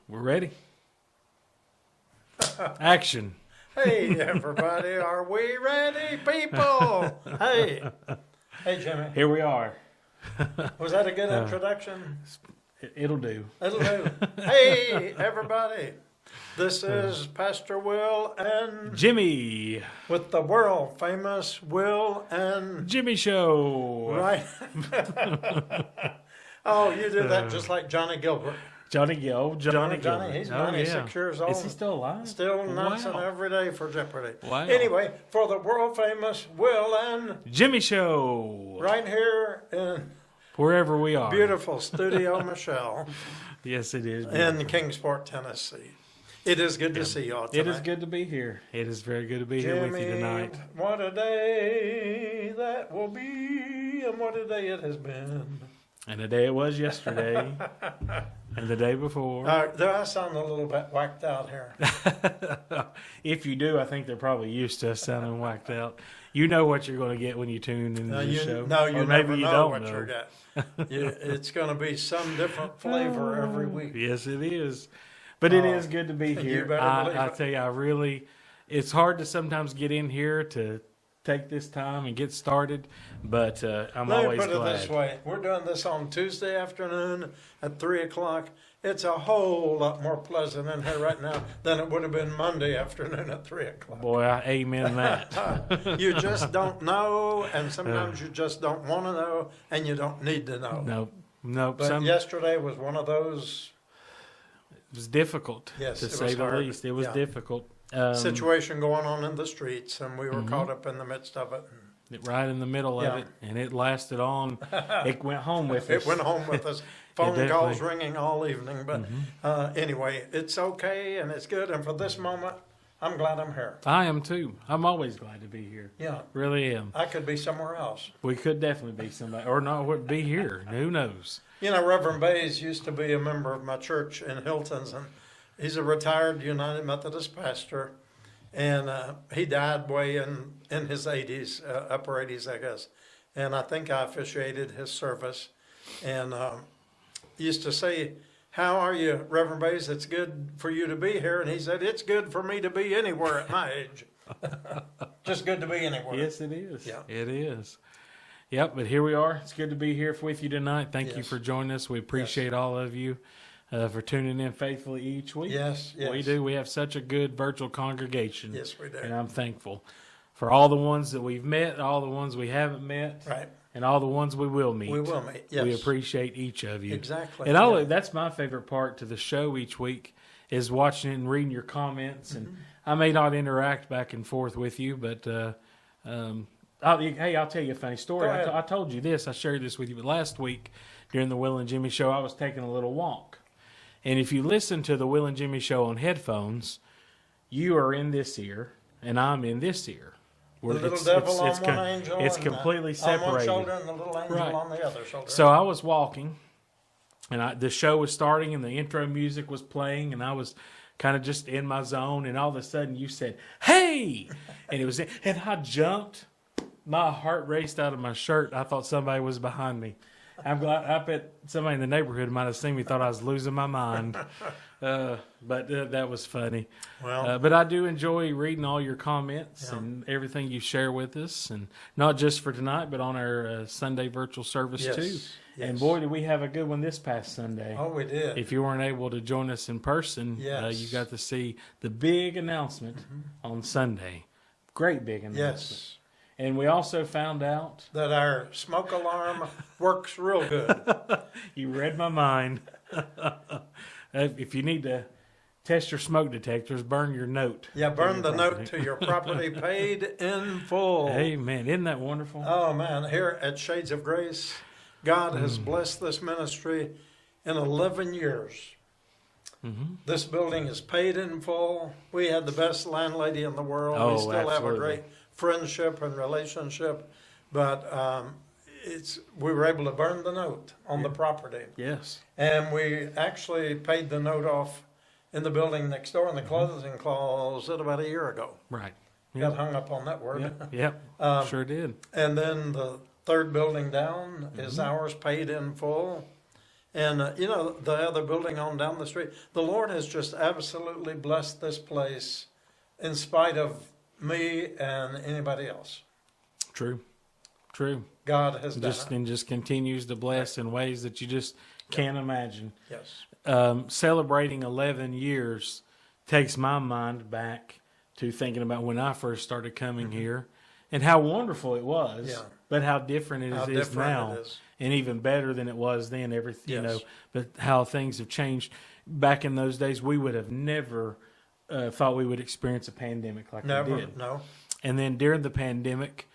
We're ready. Action. Hey, everybody, are we ready, people? Hey, Jimmy. Here we are. Was that a good introduction? It'll do. It'll do. Hey, everybody. This is Pastor Will and Jimmy. with the world famous Will and Jimmy Show. right. Oh, you did that just like Johnny Gilbert. Johnny Gill. Johnny Johnny, Gilbert. he's Oh, 96 years old. Is he still alive? Still announcing Wow. every day for Jeopardy. Wow. Anyway, for the world famous Will and Jimmy Show. right here in Wherever we are. beautiful Studio Michelle Yes, it is. in Kingsport, Tennessee. It is good to see y'all tonight. It is good to be here. It is very good to be here with you Jimmy, tonight. what a day that will be, and what a day it has been. And the day it was yesterday. And the day before. Do I sound a little bit whacked out here? If you do, I think they're probably used to us sounding whacked out. You know what you're going to get when you tune into the show. No, you Or never maybe you know don't what know. you're getting. It's going to be some different flavor every week. Yes, it is. But it is good to be you here. better believe I it. tell you, it's hard to sometimes get in here to take this time and get started, but I'm Let me always put it glad. this way. We're doing this on Tuesday afternoon at 3 o'clock. It's a whole lot more pleasant in here right now than it would have been Monday afternoon at 3 o'clock. Boy, I amen that. You just don't know, and sometimes you just don't want to know, and you don't need to know. Nope. But yesterday was one of those It was difficult, Yes, to it say was the hard. least. It was Yeah. difficult. situation going on in the streets, and we were caught up in the midst of it. Right in the middle Yeah. of it, and it lasted on. It went home with us. It went home with us. Phone definitely- calls ringing all evening, but anyway, it's okay and it's good. And for this moment, I'm glad I'm here. I am too. I'm always glad to be here. Yeah, Really am. I could be somewhere else. We could definitely be somebody, or not would be here. Who knows? You know, Reverend Bays used to be a member of my church in Hilton's, and he's a retired United Methodist pastor. And he died way in his 80s, upper 80s, I guess. And I think I officiated his service. And used to say, "How are you, Reverend Bays? It's good for you to be here." And he said, "It's good for me to be anywhere at my age." Just good to be anywhere. Yes, it is. Yeah. It is. Yep, but here we are. It's good to be here with you tonight. Thank you Yes. for joining us. We appreciate all of you for tuning in faithfully each week. Yes, yes. We do. We have such a good virtual congregation. Yes, we do. And I'm thankful for all the ones that we've met, all the ones we haven't met, Right. and all the ones we will meet. We will meet. Yes. We appreciate each of you. Exactly. And Yeah. that's my favorite part to the show each week is watching and reading your comments. And I may not interact back and forth with you, but I'll tell you a funny story. Go ahead. I told you this. I shared this with you. But last week during the Will and Jimmy show, I was taking a little walk. And if you listen to the Will and Jimmy show on headphones, you are in this ear and I'm in this ear. The little devil on one angel. It's and completely on separated. one shoulder and the little angel Right. on the other shoulder. So I was walking, and the show was starting, and the intro music was playing, and I was kind of just in my zone, and all of a sudden you said, "Hey!" and and I jumped. My heart raced out of my shirt. I thought somebody was behind me. I'm glad. I bet somebody in the neighborhood might have seen me, thought I was losing my mind. But that was funny. Well, But I do enjoy reading all your comments and everything you share with us, and not just for tonight, but on our Sunday virtual service Yes, too. yes. And boy, did we have a good one this past Sunday. oh, we did. If you weren't able to join us in person, Yes. you got to see the big announcement on Sunday. Great big announcement. Yes. And we also found out, that our smoke alarm works real good. you read my mind. If you need to test your smoke detectors, burn your note. Yeah, burn the note property. to your property paid in full. Amen. Isn't that wonderful? Oh man, here at Shades of Grace, God has blessed this ministry in 11 years. Mm-hmm. This building is paid in full. We had the best landlady in the world. We Oh, still have a absolutely. great friendship and relationship, but we were able to burn the note on the property, Yes. and we actually paid the note off in the building next door, and the closing closed about a year ago. Right. Got hung up on that word. Yep. Um, Sure did. And then the third building down is ours, paid in full. And, the other building on down the street, the Lord has just absolutely blessed this place in spite of me and anybody else. True. True. God has done it. And just continues to bless in ways that you just can't imagine. Yes. Celebrating 11 years takes my mind back to thinking about when I first started coming here and how wonderful it was, Yeah. but how different it How is different now, it is. and even better than it was then. Everything, Yes. but how things have changed. Back in those days, we would have never thought we would experience a pandemic like we Never, did. no. And then during the pandemic,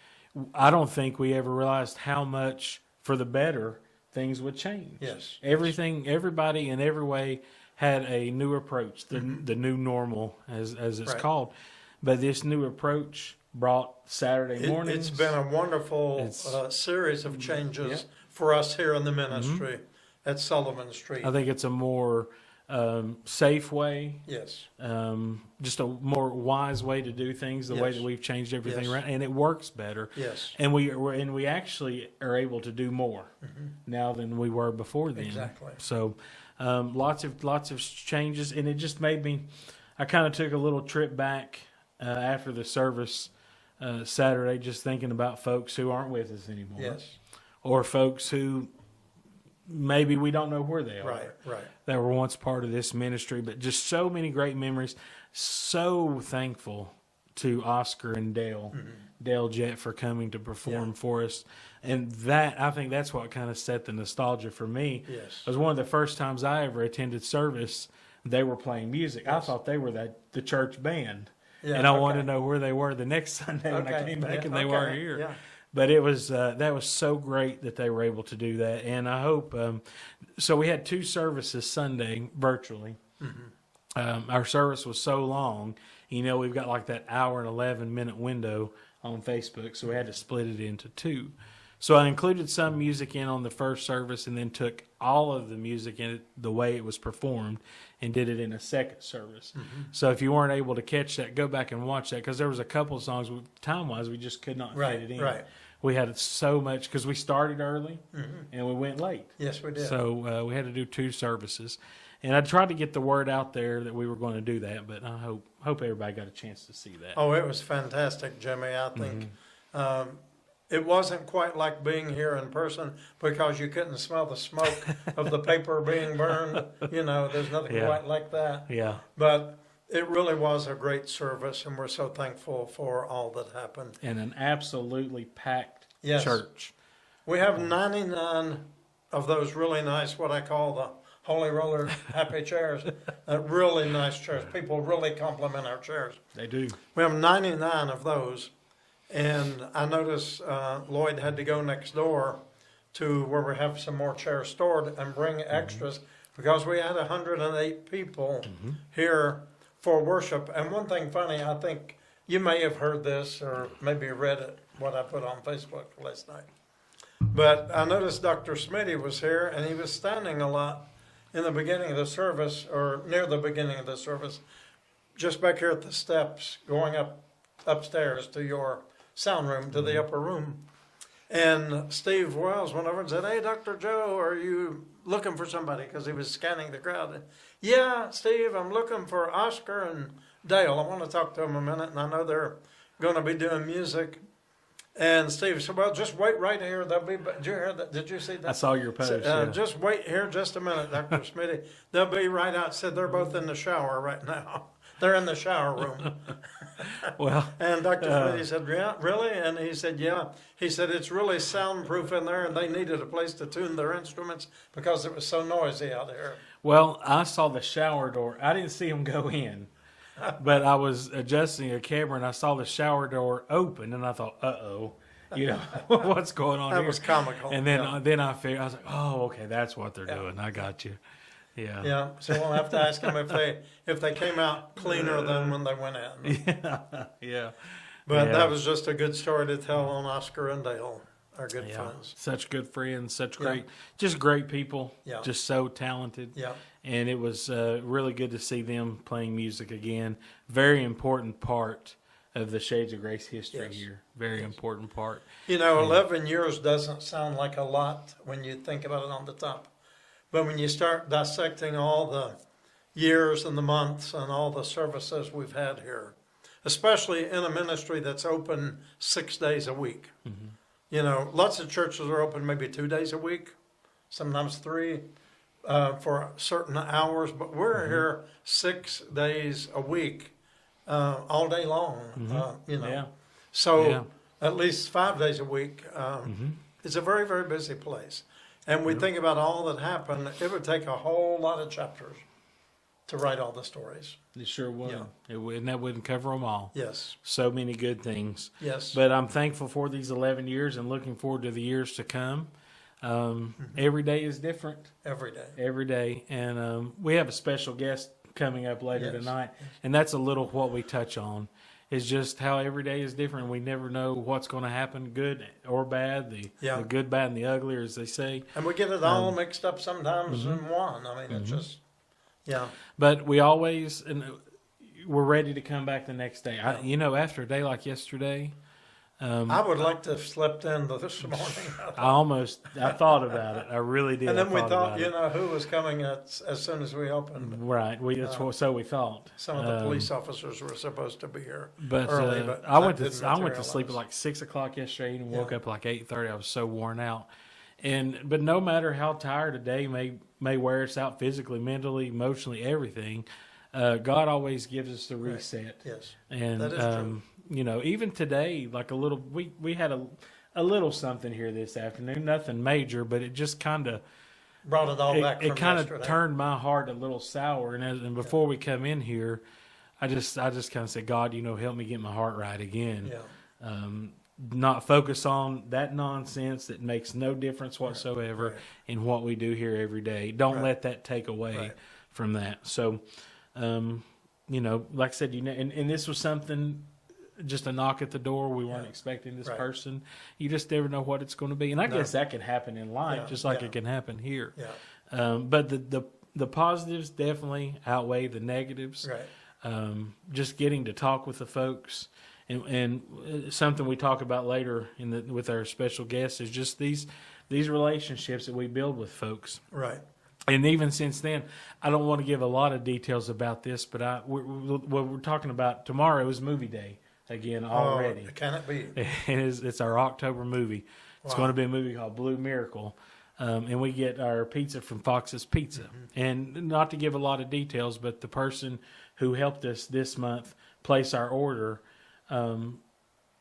I don't think we ever realized how much for the better things would change. Yes. Everything, everybody in every way had a new approach, the new normal as it's Right. called. But this new approach brought Saturday mornings. It's been a wonderful It's- series of changes Yeah. for us here in the ministry at Sullivan Street. I think it's a more safe way, Yes. just a more wise way to do things. The way Yes. that we've changed everything Yes. around, and it works better. Yes. And we actually are able to do more now than we were before then. Exactly. So lots of changes, and it just made me. I kind of took a little trip back after the service Saturday, just thinking about folks who aren't with us anymore, Yes. or folks who maybe we don't know where they are, Right. Right. that were once part of this ministry. But just so many great memories. So thankful to Oscar and Dale. Dale Jett for coming to perform for us. And that, I think that's what kind of set the nostalgia for me. Yes. It was one of the first times I ever attended service. They were playing music. I thought they were the church band. Yeah, And I okay. wanted to know where they were the next Sunday when I Okay, came back yeah, and they okay, weren't here. yeah. But it was that was so great that they were able to do that. And I hope so. We had 2 services Sunday virtually. Our service was so long, we've got like that hour and 11-minute window on Facebook, so we had to split it into 2. So I included some music in on the first service and then took all of the music in it the way it was performed and did it in a second service. So if you weren't able to catch that, go back and watch that, because there was a couple of songs, time-wise, we just could not Right, fit it in. right. We had so much, because we started early and we went late. Yes, we did. So we had to do 2 services. And I tried to get the word out there that we were going to do that, but I hope everybody got a chance to see that. Oh, it was fantastic, Jimmy. I think it wasn't quite like being here in person because you couldn't smell the smoke of the paper being burned. There's nothing Yeah. quite like that. Yeah. But it really was a great service, and we're so thankful for all that happened. And an absolutely packed Yes. church. We have 99 of those really nice, what I call the Holy Roller happy chairs. Really nice chairs. People really compliment our chairs. They do. We have 99 of those. And I noticed Lloyd had to go next door to where we have some more chairs stored and bring extras because we had 108 people here for worship. And one thing funny, I think you may have heard this or maybe read it, what I put on Facebook last night. But I noticed Dr. Smitty was here, and he was standing a lot in the beginning of the service, or near the beginning of the service, just back here at the steps, going upstairs to your sound room, to the upper room. And Steve Wells went over and said, "Hey, Dr. Joe, are you looking for somebody?" Because he was scanning the crowd. "Yeah, Steve, I'm looking for Oscar and Dale. I want to talk to them a minute, and I know they're going to be doing music." And Steve said, "Well, just wait right here. They'll be. Did you hear that? Did you see that?" I saw your post. Yeah. Just wait here just a minute, Dr. Smitty. They'll be right out. Said they're both in the shower right now. They're in the shower room. Well, And Dr. Freddy said, yeah, really? And he said, yeah. He said, it's really soundproof in there, and they needed a place to tune their instruments because it was so noisy out here. well, I saw the shower door. I didn't see him go in, but I was adjusting a camera and I saw the shower door open, and I thought, "Uh-oh, what's going on That here?" was comical. And then, yeah. then I figured, I was like, "Oh, okay, that's what they're doing. I got you." Yeah. Yeah, so we'll have to ask them if they came out cleaner than when they went in. Yeah. Yeah. But Yeah. that was just a good story to tell on Oscar and Dale, our good Yeah. friends. Such good friends, such Yeah. great, just great people, Yeah. just so talented. Yeah, And it was really good to see them playing music again. Very important part of the Shades of Grace history Yes. here. Very important part. 11 years doesn't sound like a lot when you think about it on the top. But when you start dissecting all the years and the months and all the services we've had here, especially in a ministry that's open 6 days a week. Lots of churches are open maybe 2 days a week, sometimes 3 for certain hours, but we're here 6 days a week, all day long, Yeah. So Yeah. at least 5 days a week. It's a very, very busy place. And we think about all that happened, it would take a whole lot of chapters to write all the stories. It sure would. Yeah. It would, and that wouldn't cover them all. Yes, So many good things. yes. But I'm thankful for these 11 years and looking forward to the years to come. Every day is different. Every day. Every day. And we have a special guest coming up later Yes. tonight. And that's a little what we touch on. Is just how every day is different. We never know what's going to happen, good or bad, the good, bad, and the ugly, as they say. And we get it all mixed up sometimes in one. I mean, it's just, yeah. But we always, and we're ready to come back the next day. After a day like yesterday, I would like to have slept in this morning. I thought about it. I really did. And then we I thought, about it. who was coming as soon as we opened. Right. So we thought. Some of the police officers were supposed to be here But, early, but I that went didn't to sleep at materialize. like 6:00 yesterday and woke Yeah. up like 8:30. I was so worn out. But no matter how tired a day may wear us out physically, mentally, emotionally, everything, God always gives us the reset. Yes, And that is true. even today, like we had a little something here this afternoon, nothing major, but it just kind of Brought it all back from it kind yesterday. of turned my heart a little sour. And before we come in here, I just kind of said, God, help me get my heart right again. Yeah, Not focus on that nonsense that makes no difference whatsoever right. in what we do here every day. Don't Right. let that take away Right. from that. So, like I said, and this was something, just a knock at the door. We weren't Yeah. expecting this Right. person. You just never know what it's going to be. And I No. guess that can happen in life, Yeah. just like Yeah. it can happen here. yeah, But the positives definitely outweigh the negatives. right. Just getting to talk with the folks, and something we talk about later with our special guests is just these relationships that we build with folks. Right. And even since then, I don't want to give a lot of details about this, but what we're talking about tomorrow is movie day again already. Oh, can it be? It's our October movie. It's Wow. going to be a movie called Blue Miracle. And we get our pizza from Fox's Pizza. And not to give a lot of details, but the person who helped us this month place our order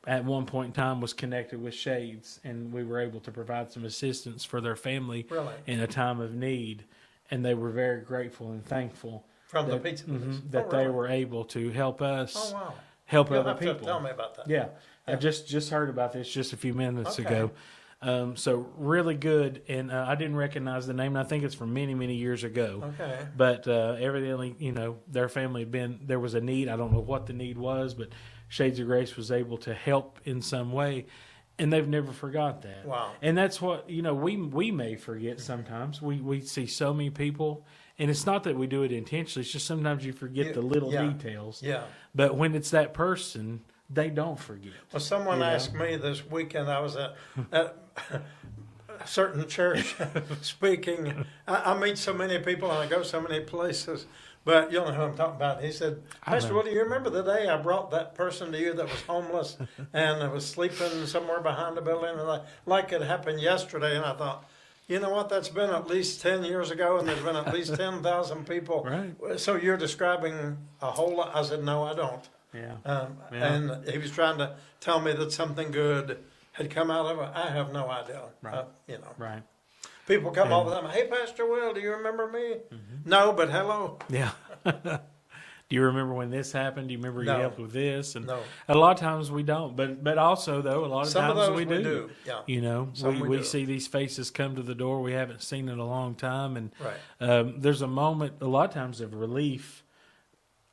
at one point in time was connected with Shades, and we were able to provide some assistance for their family Really? in a time of need. And they were very grateful and thankful From the that, pizza place? that Oh, they really? were able to help us Oh, wow. help You'll other have to people. tell me about that. Yeah, I just heard about this just a few minutes Okay. ago. So really good, and I didn't recognize the name. And I think it's from many, many years ago. Okay. But evidently, their family had there was a need. I don't know what the need was, but Shades of Grace was able to help in some way, and they've never forgot that. Wow. And that's what we may forget sometimes. We see so many people, and it's not that we do it intentionally. It's just sometimes you forget the little Yeah. details. Yeah. But when it's that person, they don't forget. Well, someone You know? asked me this weekend, I was at a certain church speaking. I meet so many people and I go so many places, but you know who I'm talking about. He said, Pastor Woody, you remember the day I brought that person to you that was homeless and was sleeping somewhere behind the building? And like it happened yesterday. And I thought, You know what? That's been at least 10 years ago, and there's been at least 10,000 people. Right. So you're describing a whole lot. I said, no, I don't. Yeah. Yeah. And he was trying to tell me that something good had come out of it. I have no idea. Right. Right. People come all the time. Hey, Pastor Will, do you remember me? Mm-hmm. No, but hello. Yeah. Do you remember when this happened? Do you remember you No. helped with this? And No. a lot of times we don't, but also though a lot of Some times of those we do. Yeah. You know, Some we we do. see these faces come to the door we haven't seen in a long time, and Right. there's a moment a lot of times of relief.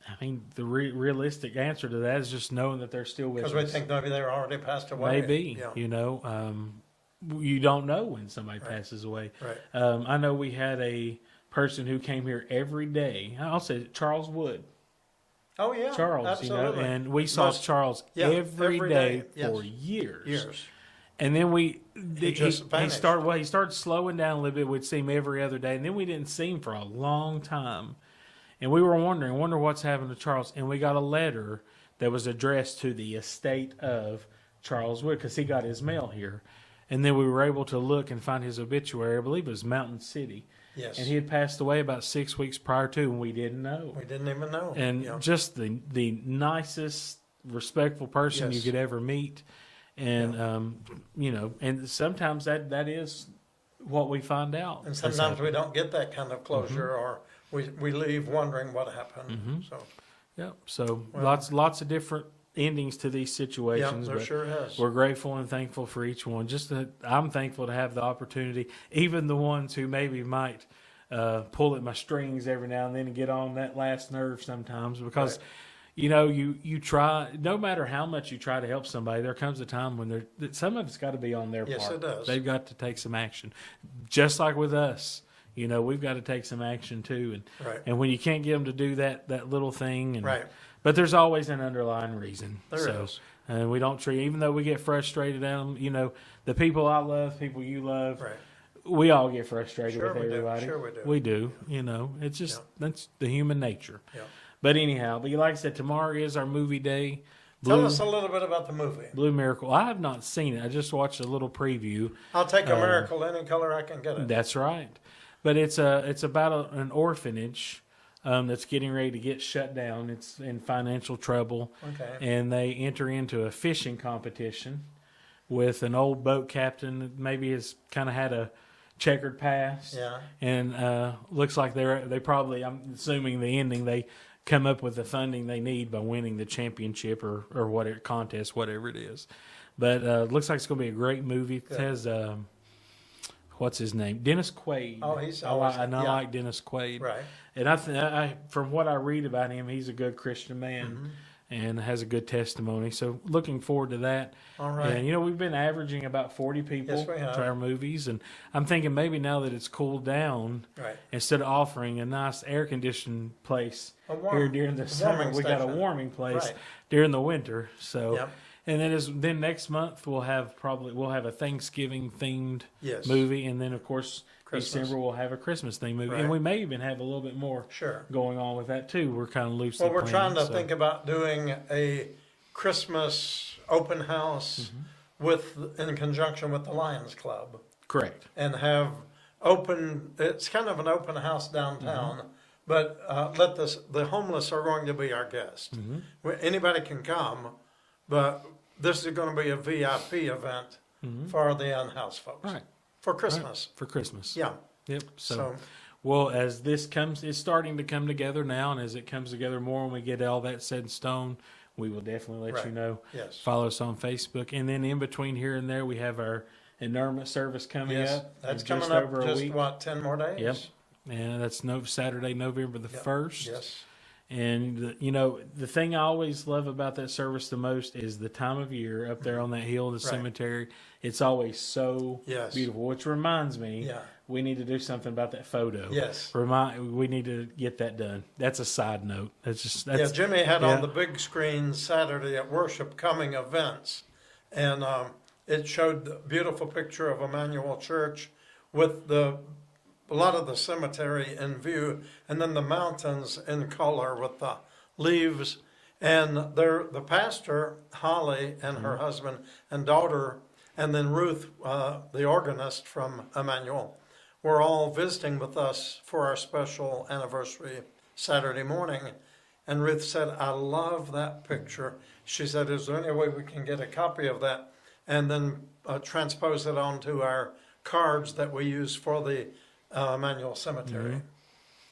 I mean, the realistic answer to that is just knowing that they're still with us. Because we think maybe they were already passed away. Maybe, Yeah. you know, you don't know when somebody Right. passes away. Right. I know we had a person who came here every day. I'll say Charles Wood. Oh, yeah. Charles, Absolutely. you know, and we saw Most- Charles yeah, every day yes. for years. Years. And then he just vanished. started slowing down a little bit. We'd see him every other day, and then we didn't see him for a long time. And we were wonder what's happened to Charles. And we got a letter that was addressed to the estate of Charles Wood because he got his mail here. And then we were able to look and find his obituary. I believe it was Mountain City. Yes. And he had passed away about 6 weeks prior to, and we didn't know. We didn't even know. And Yeah. just the nicest, respectful person Yes. you could ever meet. And, you know, and sometimes that is what we find out. And sometimes we don't get that kind of closure, or we leave wondering what happened. So, Yeah. So Well- lots of different endings to these yeah, situations. there but sure has. we're grateful and thankful for each one. I'm thankful to have the opportunity, even the ones who maybe might pull at my strings every now and then and get on that last nerve sometimes because, Right. you know, you try, no matter how much you try to help somebody, there comes a time when some of it's got to be on their Yes, part. it does. They've got to take some action. Just like with us, you know, we've got to take some action too. Right. And when you can't get them to do that little thing, and, Right. but there's always an underlying reason. There is. And we don't treat, even though we get frustrated at them, you know, the people I love, people you love, Right. we all get frustrated Sure with we do. everybody. Sure we do. We do, you know, it's just, that's the human nature. Yeah. But anyhow, like I said, tomorrow is our movie day. Tell us a little bit about the movie. Blue Miracle. I have not seen it. I just watched a little preview. I'll take a miracle any color I can get it. That's right. But it's about an orphanage that's getting ready to get shut down. It's in financial trouble. Okay. And they enter into a fishing competition with an old boat captain that maybe has kind of had a checkered past. Yeah. And looks like they probably, I'm assuming the ending, they come up with the funding they need by winning the championship or whatever contest, whatever it is. But looks like it's going to be a great movie. It Good. has what's his name? Dennis Quaid. Oh, he's I always- like yeah. like Dennis Quaid. Right. And I from what I read about him, he's a good Christian man Mm-hmm. and has a good testimony. So looking forward to that. All right. And you know, we've been averaging about 40 people Yes, we have. to our movies, and I'm thinking maybe now that it's cooled down, Right. instead of offering a nice air conditioned place A warm- here during the summer, warming we got a station. warming place Right. during the winter. So. Yep. And then next month we'll have a Thanksgiving themed Yes. movie, and then of course Christmas. December we'll have a Christmas themed movie, Right. and we may even have a little bit more Sure. going on with that too. We're kind of loosely. Well, we're trying planning, to think about doing a Christmas open house in conjunction with the Lions Club, Correct. and have it's kind of an open house downtown, but the homeless are going to be our guests. Anybody can come, but this is going to be a VIP event for the unhoused folks. Right. For Christmas. For Christmas. Yeah. Yep. So, So, well, as this it's starting to come together now, and as it comes together more, when we get all that set in stone, we will definitely let Right. you know. yes. Follow us on Facebook, and then in between here and there, we have our interment service coming Yes. up. That's in coming just up over a just, week. 10 more days? Yep. And that's Saturday, November the Yep. 1st. Yes. And, you know, the thing I always love about that service the most is the time of year up there on that hill, the Right. cemetery. It's always so Yes. beautiful, which reminds me, Yeah. we need to do something about that photo. Yes. We need to get that done. That's a side note. Yeah, Jimmy had yeah. on the big screen Saturday at Worship Coming Events, and it showed the beautiful picture of Emmanuel Church with a lot of the cemetery in view, and then the mountains in color with the leaves. And the pastor, Holly, and her husband and daughter, and then Ruth, the organist from Emmanuel, were all visiting with us for our special anniversary Saturday morning. And Ruth said, I love that picture. She said, is there any way we can get a copy of that and then transpose it onto our cards that we use for the Emmanuel Cemetery?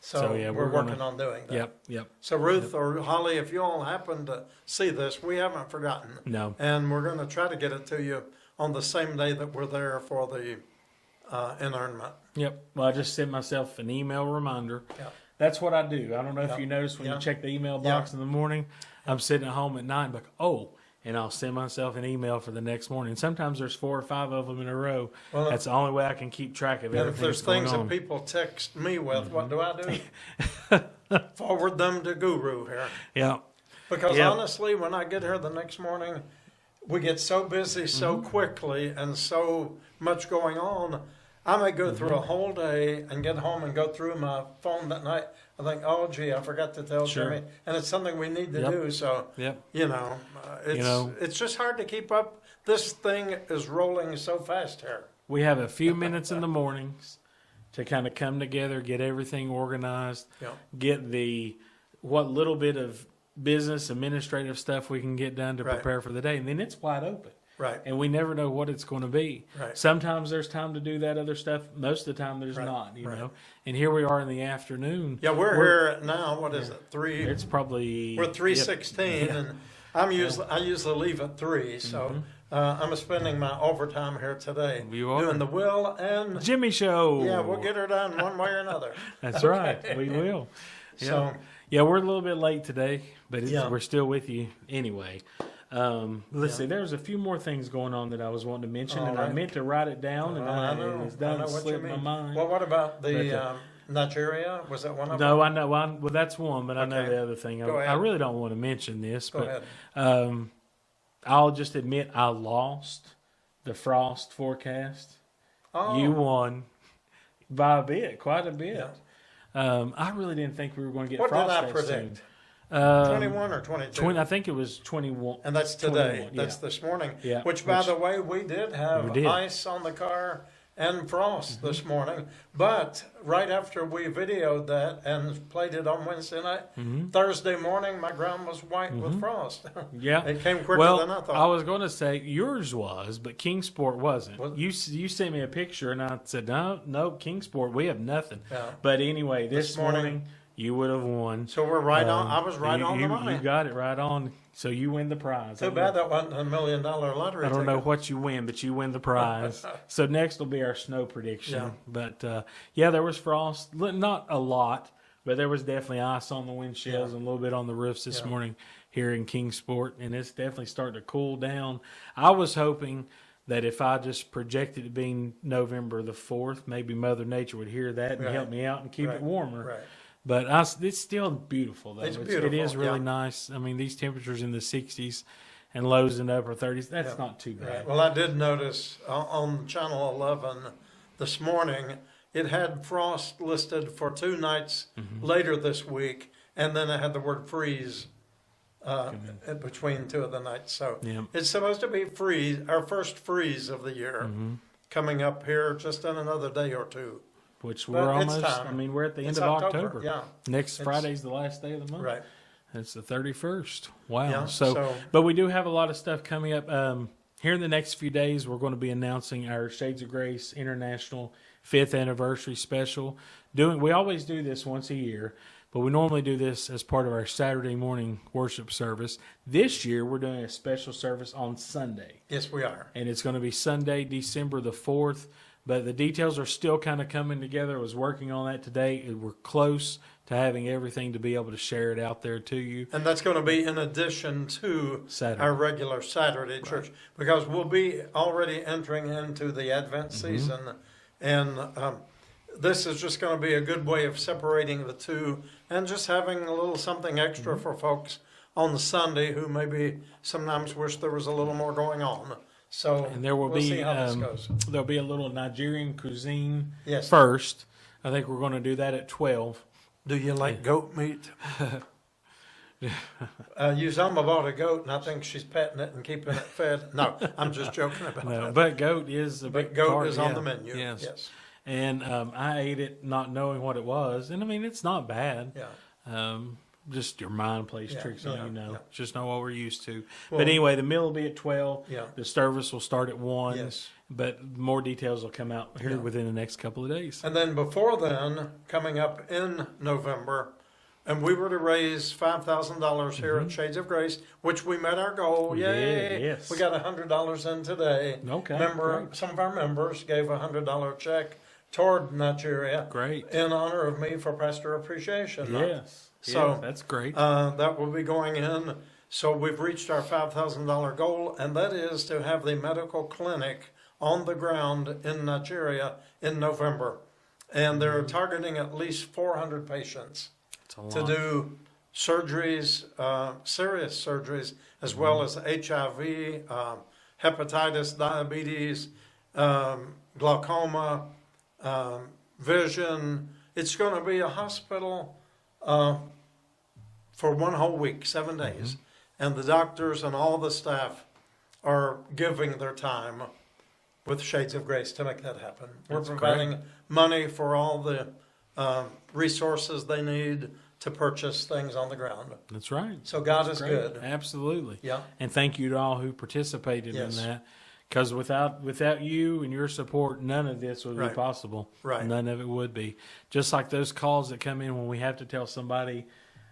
So yeah, we're we're gonna- working on doing that. Yep. So Ruth or Holly, if you all happen to see this, we haven't forgotten. No. And we're going to try to get it to you on the same day that we're there for the inurnment. Yep. Well, I just sent myself an email reminder. Yeah. That's what I do. I don't know if Yep. you notice when Yeah. you check the email box in the morning, I'm sitting at home at night and like, oh, and I'll send myself an email for the next morning. Sometimes there's 4 or 5 of them in a row. Well, That's the only way I can keep track of And everything if there's that's going things on. that people text me with, what do I do? Forward them to Guru here. Yeah. Because Yep. honestly, when I get here the next morning, we get so busy so quickly and so much going on. I may go through a whole day and get home and go through my phone that night. I think, oh, gee, I forgot to tell Sure. Jimmy. And it's something we need to Yep. do. So, Yep. it's just hard to keep up. This thing is rolling so fast here. We have a few minutes in the mornings to kind of come together, get everything organized, Yeah. get what little bit of business, administrative stuff we can get done to Right. prepare for the day. And then it's wide open. Right. And we never know what it's going to be. Right. Sometimes there's time to do that other stuff. Most of the time there's Right. not, you Right. know. And here we are in the afternoon. Yeah, we're here at now. What is it? It's probably We're 3:16, and I usually leave at 3, so I'm spending my overtime here today You are. doing the will and Jimmy Show. yeah, we'll get her done one way or another. That's right. We will. So Yeah, we're a little bit late today, but Yeah. we're still with you anyway. Let's see. There's a few more things going on that I was wanting to mention, All and I right. meant to write it down, and I know, it's done I know what you slipped my mean. mind. Well, what about the But, Nigeria? Was that one of No, them? I know. Well, that's one, but I know Okay. the other thing. Go I ahead. really don't want to mention this, Go but ahead. I'll just admit I lost the frost forecast. Oh, You won by a bit, quite a bit. Yeah. I really didn't think we were going to get What did frost I that predict? soon. 21 or 22? I think it was 21. And that's today. 21, That's yeah. this morning. Yeah, Which, by which- the way, we did have We did. ice on the car and frost Mm-hmm. this morning. But right after we videoed that and played it on Wednesday night, Mm-hmm. Thursday morning, my ground was white with frost. Yeah. It came quicker Well, than I thought. I was going to say yours was, but Kingsport wasn't. Was it? You sent me a picture, and I said, no, Kingsport, we have nothing. Yeah. But anyway, this This morning- morning you would have won. So we're right on. I was right on the You money. got it right on. So you win the prize. Too bad that wasn't $1 million lottery I don't know ticket. what you win, but you win the prize. So next will be our snow prediction. Yeah. But yeah, there was frost. Not a lot, but there was definitely ice on the windshields Yeah. and a little bit on the roofs this Yeah. morning here in Kingsport, and it's definitely starting to cool down. I was hoping that if I just projected it being November the 4th, maybe Mother Nature would hear that and Right. help me out and keep Right. it warmer. Right. But it's still beautiful, though. It's It beautiful, is really yeah. nice. I mean, these temperatures in the 60s and lows in the upper 30s, that's Yeah. not too bad. Right. Well, I did notice on Channel 11 this morning, it had frost listed for 2 nights Mm-hmm. later this week, and then it had the word freeze in between 2 of the nights. So Yeah. it's supposed to be freeze, our first freeze of the year, Mm-hmm. coming up here just in another day or 2. Which But we're it's almost, time. I mean, we're at the end It's of October, October. yeah. Next It's- Friday's the last day of the month. Right. It's the 31st. Wow. Yeah, so, so- but we do have a lot of stuff coming up. Here in the next few days, we're going to be announcing our Shades of Grace International 5th Anniversary Special. We always do this once a year, but we normally do this as part of our Saturday morning worship service. This year, we're doing a special service on Sunday. Yes, we are. And it's going to be Sunday, December the 4th. But the details are still kind of coming together. I was working on that today. We're close to having everything to be able to share it out there to you. And that's going to be in addition to Saturday. our regular Saturday church, because we'll be already entering into the Advent Mm-hmm. season. And this is just going to be a good way of separating the two and just having a little something extra Mm-hmm. for folks on the Sunday who maybe sometimes wish there was a little more going on. So And there will we'll be see how this goes. there'll be a little Nigerian cuisine Yes. first. I think we're going to do that at 12. Do you like goat meat? Uzama bought a goat, and I think she's petting it and keeping it fed. No, I'm just joking about No, that. but goat is a But big goat part, is on yeah. the menu. Yes. Yes. And I ate it not knowing what it was. And I mean, it's not bad. Yeah. Just your mind plays Yeah, tricks on yeah, you, know. yeah. Just know what we're used to. Well- But anyway, the meal will be at 12. Yeah. The service will start at 1. Yes. But more details will come out here Yeah. within the next couple of days. And then before then, coming up in November, and we were to raise $5,000 here at Shades of Grace, which we met our goal. We Yay! did, yes. We got $100 in today. Okay, Great. Some of our members gave a $100 check toward Nigeria Great. in honor of me for Pastor Appreciation Month. Yes. So, Yeah, that's great. That will be going in. So we've reached our $5,000 goal, and that is to have the medical clinic on the ground in Nigeria in November. And they're targeting at least 400 patients It's a lot. to do surgeries, serious surgeries, as well as HIV, hepatitis, diabetes, glaucoma, vision. It's going to be a hospital for one whole week, 7 days. And the doctors and all the staff are giving their time with Shades of Grace to make that happen. We're That's providing money for all the resources they need to purchase things on the ground. That's right. So God That's is great. good. Absolutely. Yeah. And thank you to all who participated Yes. in that. Because without you and your support, none of this would Right. be possible. Right. None of it would be. Just like those calls that come in when we have to tell somebody,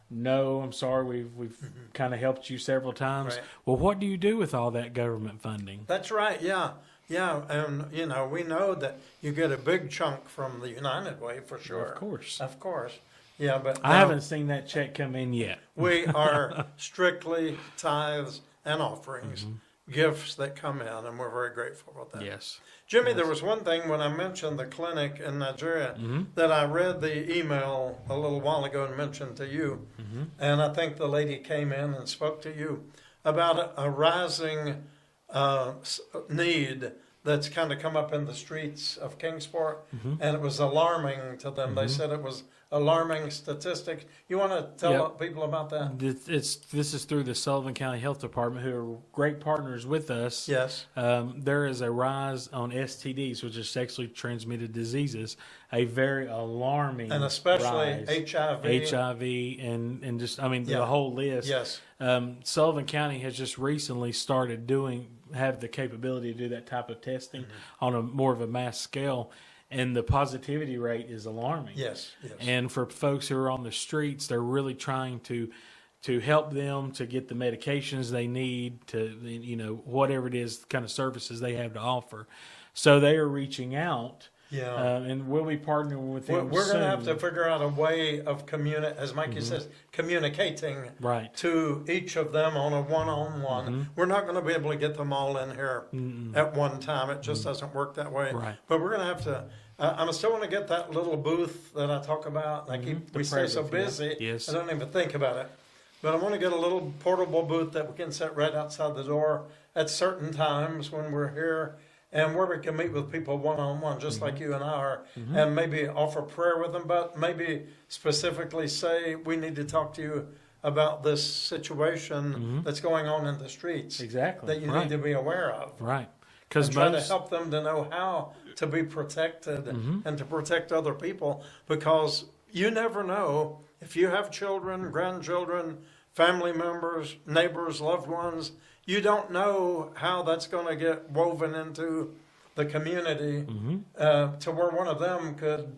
no, I'm sorry, we've kind of helped you several times. Right. Well, what do you do with all that government funding? That's right. Yeah. Yeah. And, you know, we know that you get a big chunk from the United Way for sure. Of course. Of course. Yeah. But I haven't seen that check come in yet. we are strictly tithes and offerings, gifts that come in, and we're very grateful for that. Yes. Jimmy, there was one thing when I mentioned the clinic in Nigeria that I read the email a little while ago and mentioned to you. And I think the lady came in and spoke to you about a rising need that's kind of come up in the streets of Kingsport. And it was alarming to them. They said it was alarming statistics. You want to tell Yep. people about that? This is through the Sullivan County Health Department, who are great partners with us. Yes. There is a rise on STDs, which is sexually transmitted diseases, a very alarming And especially rise. HIV. HIV and just, I mean, Yeah. the whole list. Yes. Sullivan County has just recently started have the capability to do that type of testing on a more of a mass scale, and the positivity rate is alarming. Yes. Yes. And for folks who are on the streets, they're really trying to help them to get the medications they need to, you know, whatever it is, kind of services they have to offer. So they are reaching out, Yeah. and we'll be partnering with We're them going to have to soon. figure out a way of as Mikey says, communicating Right. to each of them on a one-on-one. We're not going to be able to get them all in here at one time. It just doesn't work that way. Right. But we're going to have to. I still want to get that little booth that I talk about. I keep The we stay prayer so booth, yeah. busy. Yes. I don't even think about it. But I want to get a little portable booth that we can set right outside the door at certain times when we're here, and where we can meet with people one-on-one, just like you and I are, and maybe offer prayer with them, but maybe specifically say, we need to talk to you about this situation that's going on in the streets Exactly. that you Right. need to be aware of. Right. Because And try to most, help them to know how to be protected and to protect other people, because you never know if you have children, grandchildren, family members, neighbors, loved ones. You don't know how that's going to get woven into the community to where one of them could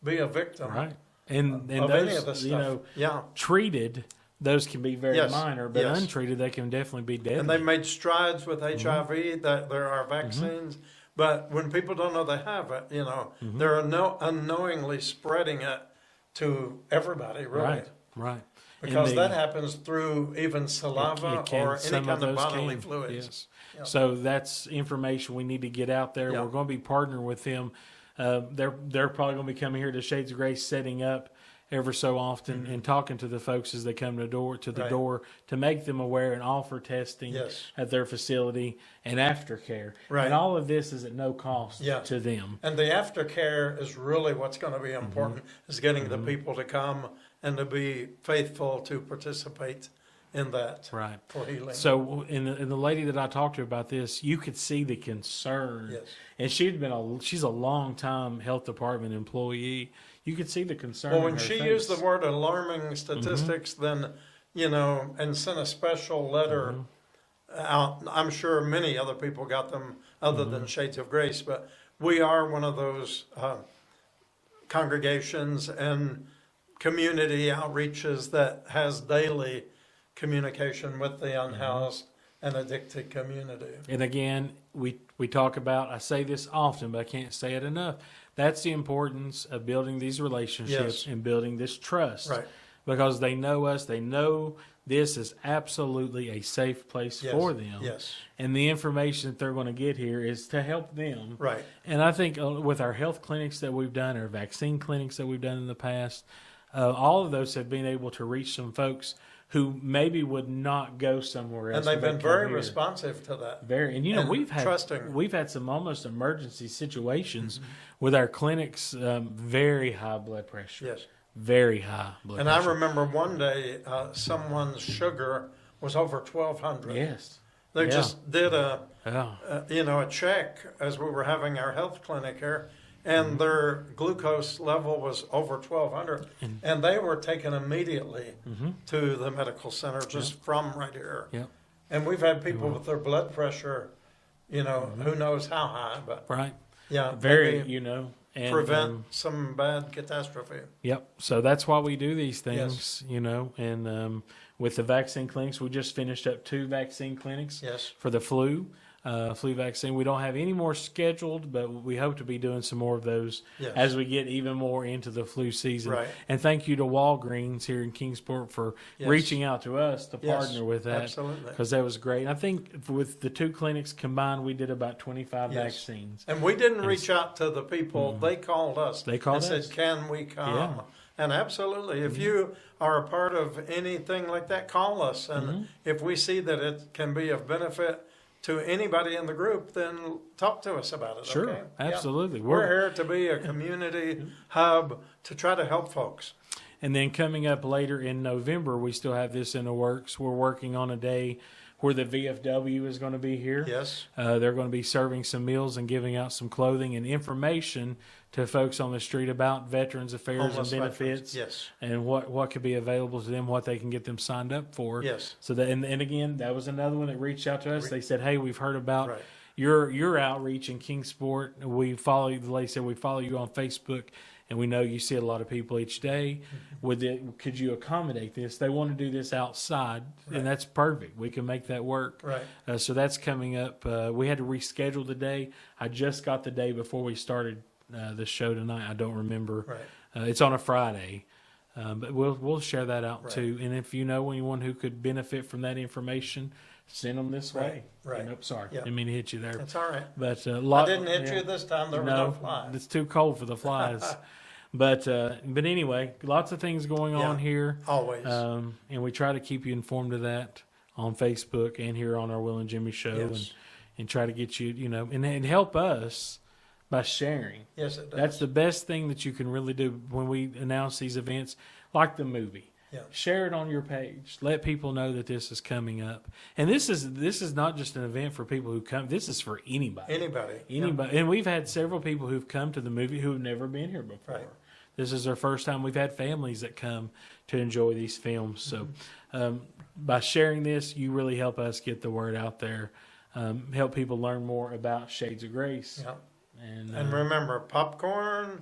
be a victim right. And of those, any of this you stuff. know, Yeah. treated, those can be very Yes. minor, but Yes. untreated, they can definitely be deadly. And they made strides with HIV, that there are vaccines. But when people don't know they have it, you know, they're unknowingly spreading it to everybody, really. Right. Right. Because And that happens through even saliva it can- or any some kind of those bodily can, fluids. Yes. Yeah. So that's information we need to get out there. Yeah. We're going to be partnering with them. They're probably going to be coming here to Shades of Grace, setting up ever so often and talking to the folks as they come to the door Right. door to make them aware and offer testing Yes. at their facility and aftercare. Right. And all of this is at no cost Yeah. to them. And the aftercare is really what's going to be important, is getting the people to come and to be faithful to participate in that Right. for healing. So, in the lady that I talked to about this, you could see the concern, Yes. and she's a long time health department employee. You could see the concern. Well, in when her she face. used the word alarming statistics, then, and sent a special letter out, I'm sure many other people got them other than Shades of Grace, but we are one of those congregations and community outreaches that has daily communication with the unhoused and addicted community. And again, we talk about, I say this often, but I can't say it enough. That's the importance of building these relationships Yes. and building this trust. Right. Because they know us, they know this is absolutely a safe place Yes. for them. Yes. And the information that they're going to get here is to help them. Right. And I think with our health clinics that we've done, our vaccine clinics that we've done in the past, all of those have been able to reach some folks who maybe would not go somewhere else. And they've but been come very here. responsive to that. Very, and and we've trusting. had some almost emergency situations with our clinics. Very high blood pressure. Yes. Very high blood And pressure. I remember one day someone's sugar was over 1,200. Yes. They Yeah. just did a Oh. check as we were having our health clinic here, and their glucose level was over 1,200, and they were taken immediately to the medical center just from right here. Yep. And we've had people with their blood pressure, who knows how high, but Right. yeah, Very. maybe And prevent some bad catastrophe. Yep. So that's why we do these things. And with the vaccine clinics, we just finished up 2 vaccine clinics Yes. for the flu vaccine. We don't have any more scheduled, but we hope to be doing some more of those Yes. as we get even more into the flu season. Right. And thank you to Walgreens here in Kingsport for Yes. reaching out to us to Yes, partner with that. absolutely. Because that was great. And I think with the 2 clinics combined, we did about 25 Yes. vaccines. And we didn't reach out to the people. They called us. They called and us. said, "Can we come?" Yeah. And absolutely, if you are a part of anything like that, call us. And if we see that it can be of benefit to anybody in the group, then talk to us about it. Sure, okay? Yeah. absolutely. We're here to be a community hub to try to help folks. And then coming up later in November, we still have this in the works. We're working on a day where the VFW is going to be here. Yes. They're going to be serving some meals and giving out some clothing and information to folks on the street about Veterans Affairs Homeless and benefits. veterans. Yes. And what could be available to them, what they can get them signed up for. Yes. So that, and again, that was another one that reached out to us. They said, "Hey, we've heard about Right. your outreach in Kingsport. We follow you." The lady said, "We follow you on Facebook, and we know you see a lot of people each day. Could you accommodate this?" They want to do this outside, Right. and that's perfect. We can make that work. Right. So that's coming up. We had to reschedule the day. I just got the day before we started the show tonight. I don't remember. Right. It's on a Friday, but we'll share that out Right. too. And if you know anyone who could benefit from that information, send them this way. Right. Sorry, Yeah. didn't mean to hit you there. That's all right. But I didn't hit you this time. There were no flies. It's too cold for the flies. but anyway, lots of things going on Yeah. here. Always. And we try to keep you informed of that on Facebook and here on our Will and Jimmy show, Yes. and try to get you, and help us by sharing. Yes, it does. That's the best thing that you can really do when we announce these events, like the movie. Yeah. Share it on your page. Let people know that this is coming up. And this is not just an event for people who come. This is for anybody. Anybody. Anybody. And we've had several people who've come to the movie who have never been here before. Right. This is their first time. We've had families that come to enjoy these films. So by sharing this, you really help us get the word out there, help people learn more about Shades of Grace. Yeah. And remember, popcorn,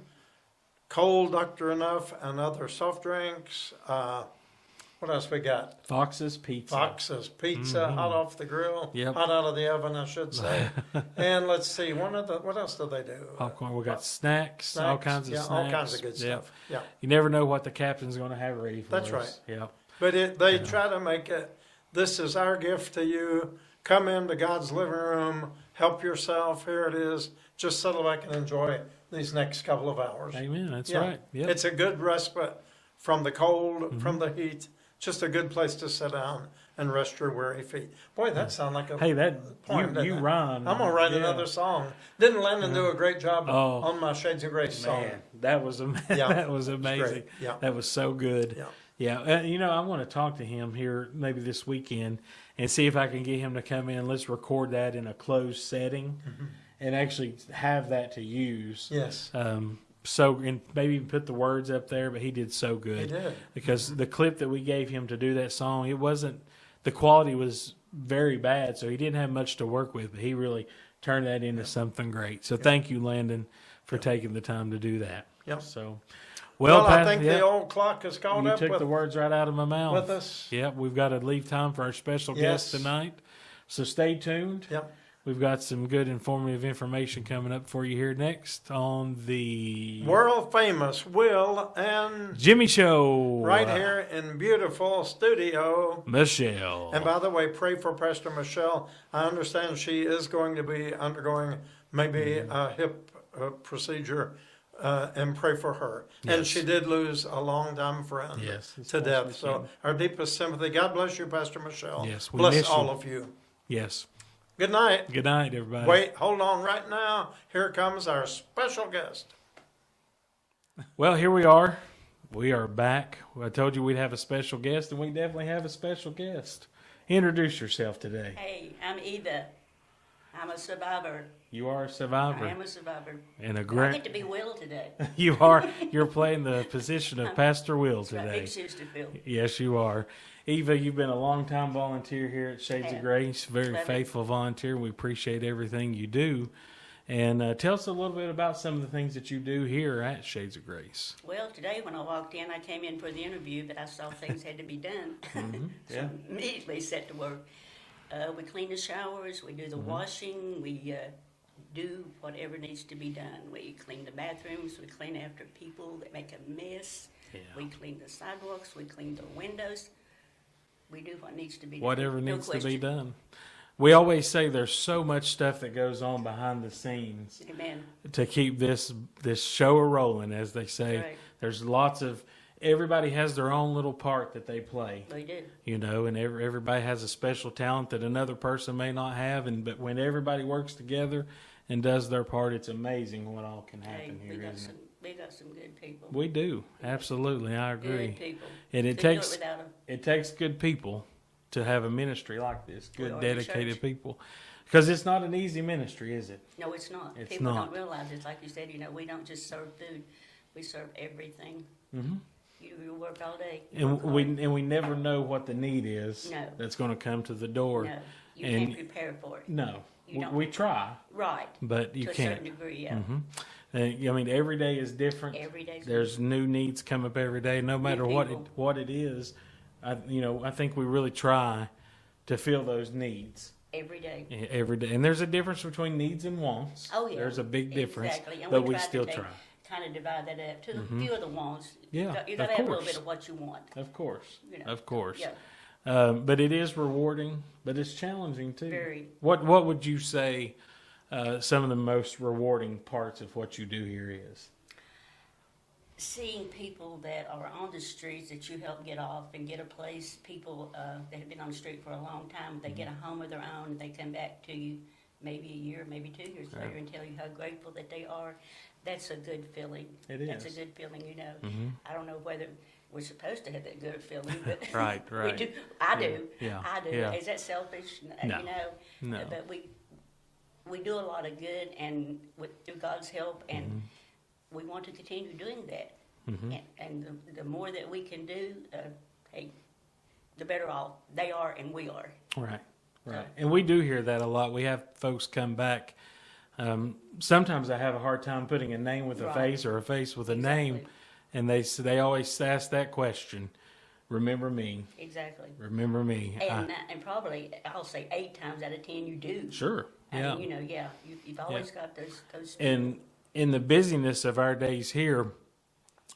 cold Dr. Enough, and other soft drinks. What else we got? Fox's Pizza. Fox's Pizza, hot off the grill. Yep. Hot out of the oven, I should say. And let's see, what else do they do? Popcorn. We got snacks, all kinds of yeah, snacks. all kinds of good Yep. stuff. Yeah. You never know what the captain's going to have ready for That's us. right. Yeah. But they try to make it, this is our gift to you. Come into God's living room, help yourself. Here it is. Just settle back and enjoy these next couple of hours. Amen. That's Yeah. right. Yep. It's a good respite from the cold, from the heat. Just a good place to sit down and rest your weary feet. Boy, that sounds like a Hey, that poem, you doesn't it? rhyme. I'm gonna write Yeah. another song. Didn't Landon do a great job Oh. on my Shades of Grace song? Man, that was Yeah. that was amazing. great. Yeah. That was so good. Yeah. Yeah, I want to talk to him here maybe this weekend and see if I can get him to come in. Let's record that in a closed setting and actually have that to use. Yes. And maybe even put the words up there, but he did so good. He did. Because the clip that we gave him to do that song, the quality was very bad, so he didn't have much to work with, but he really turned that into something great. So thank you, Landon, for taking the time to do that. Yep. So, Well, I Pat, think the old clock is caught you up took the words right out of my mouth. with us. Yep, we've got to leave time for our special guest Yes. tonight. So stay tuned. Yep. We've got some good informative information coming up for you here next on the World famous Will and Jimmy Show. right here in beautiful studio. Michelle. And by the way, pray for Pastor Michelle. I understand she is going to be undergoing maybe a hip procedure, and pray for her. And Yes. she did lose a longtime friend Yes, as to far as we death. So can. our deepest sympathy. God bless you, Pastor Michelle. Yes, we bless miss all you. of you. Yes. Good night. Good night, everybody. Wait, hold on right now. Here comes our special guest. Well, here we are. We are back. I told you we'd have a special guest, and we definitely have a special guest. Introduce yourself today. Hey, I'm Eva. I'm a survivor. You are a I survivor am a survivor. and a I great. get to be Will today. You are. You're playing the position of Pastor Will That's right, today. big sister Phil. Yes, you are. Eva, you've been a long-time volunteer here at Shades of Have. Grace. Very Love it. faithful volunteer. We appreciate everything you do. And tell us a little bit about some of the things that you do here at Shades of Grace. Well, today when I walked in, I came in for the interview, but I saw things had to be done. So Yeah. immediately set to work. We clean the showers, we do the washing, we do whatever needs to be done. We clean the bathrooms, we clean after people that make a mess. Yeah. We clean the sidewalks, we clean the windows. We do what needs to be done. Whatever No needs to be question. done. We always say there's so much stuff that goes on behind the scenes Amen. to keep this show a rolling, as they say. Right. There's lots of everybody has their own little part that they play. We do. And everybody has a special talent that another person may not have, but when everybody works together and does their part, it's amazing what all can Hey, happen we here, got isn't some. it? We got some good people. We do, absolutely. I agree. Good people. And it Couldn't do takes without 'em. it takes good people to have a ministry like this. We Good, are the dedicated church. people, because it's not an easy ministry, is it? No, it's not. It's People not. don't realize it. Like you said, we don't just serve food. We serve everything. Mm-hmm. You work all day. You And work we never know what the need is No. that's going to come to the door. hard. No, you and- can't prepare for it. No, You don't. we try, Right. but you To a can't. certain degree, yeah. Mm-hmm. Every day is different. Every day's There's new needs come up every day, no matter people. what it is. I think we really try to fill those needs every day. every day. And there's a difference between needs and wants. Oh, yeah. There's a big difference, Exactly. And but we try still to try. kind of divide that up to a few of the wants. Yeah, You got to of have a little course. bit of what you want. Of course, You know. of course. Yeah. But it is rewarding, but it's challenging too. Very. What would you say some of the most rewarding parts of what you do here is? Seeing people that are on the streets that you help get off and get a place, people that have been on the street for a long time, they get a home of their own, they come back to you maybe a year, maybe 2 years Yeah. later and tell you how grateful that they are. That's a good feeling. It That's is. a good feeling, Mhm. I don't know whether we're supposed to have that good feeling, but Right, right. we do. I do. Yeah, I do. yeah. Is that selfish? No. No. But we do a lot of good and through God's help, and we want to continue doing that. Mhm. And the more that we can do, hey, the better off they are and we are. Right, right. And we do hear that a lot. We have folks come back. Sometimes I have a hard time putting a name with a Right. face or a face with a name, Exactly. and they always ask that question. Remember me. Exactly. Remember me. And probably I'll say 8 times out of 10 you do. Sure. Yeah. I mean, you've always got those. And in the busyness of our days here,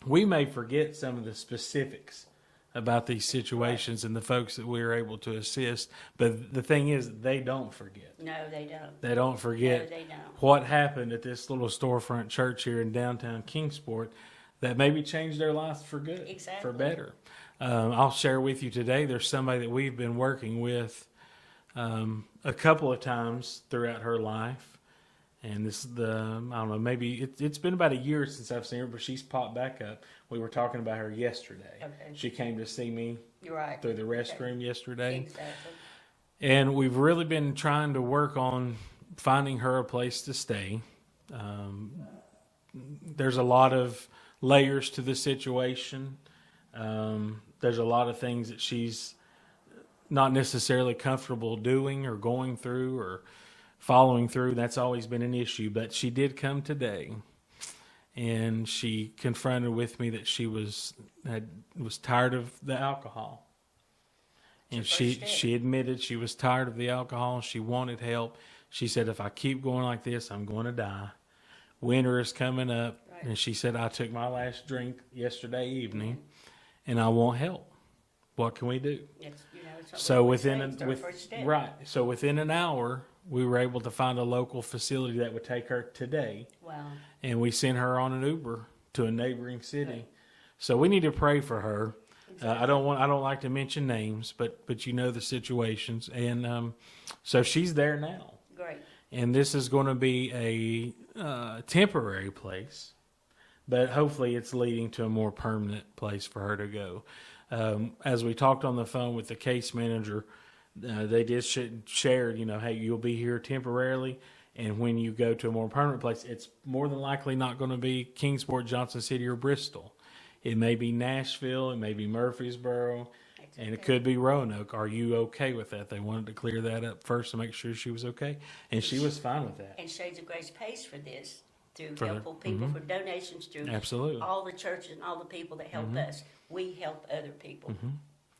we may forget some of the specifics about these situations and the folks that we are able to assist. But the thing is, they don't forget. No, they don't. They don't forget No, they don't. what happened at this little storefront church here in downtown Kingsport that maybe changed their lives for good, Exactly. for better. I'll share with you today, there's somebody that we've been working with a couple of times throughout her life. And this is I don't know, maybe it's been about a year since I've seen her, but she's popped back up. We were talking about her yesterday. Okay. She came to see me You're right. through the restroom yesterday. Exactly. And we've really been trying to work on finding her a place to stay. There's a lot of layers to the situation. There's a lot of things that she's not necessarily comfortable doing or going through or following through. That's always been an issue. But she did come today, and she confronted with me that she was tired of the alcohol. And It's your first step. she admitted she was tired of the alcohol. She wanted help. She said, if I keep going like this, I'm going to die. Winter is coming up. Right. And she said, I took my last drink yesterday evening, and I want help. What can we do? It's, it's what So we within say, it's our first step. right. So within an hour, we were able to find a local facility that would take her today, Wow. and we sent her on an Uber to a neighboring city. Right. So we need to pray for her. Exactly. I don't like to mention names, but you know the situations, and so she's there now, Great. and this is going to be a temporary place, but hopefully it's leading to a more permanent place for her to go. As we talked on the phone with the case manager, they did share, hey, you'll be here temporarily, and when you go to a more permanent place, it's more than likely not going to be Kingsport, Johnson City, or Bristol. It may be Nashville, it may be Murfreesboro, That's and it okay. could be Roanoke. Are you okay with that? They wanted to clear that up first to make sure she was okay, and she was fine with that. And Shades of Grace pays for this through For the- helpful people, for donations through Absolutely. all the churches and all the people that help us. We help other people.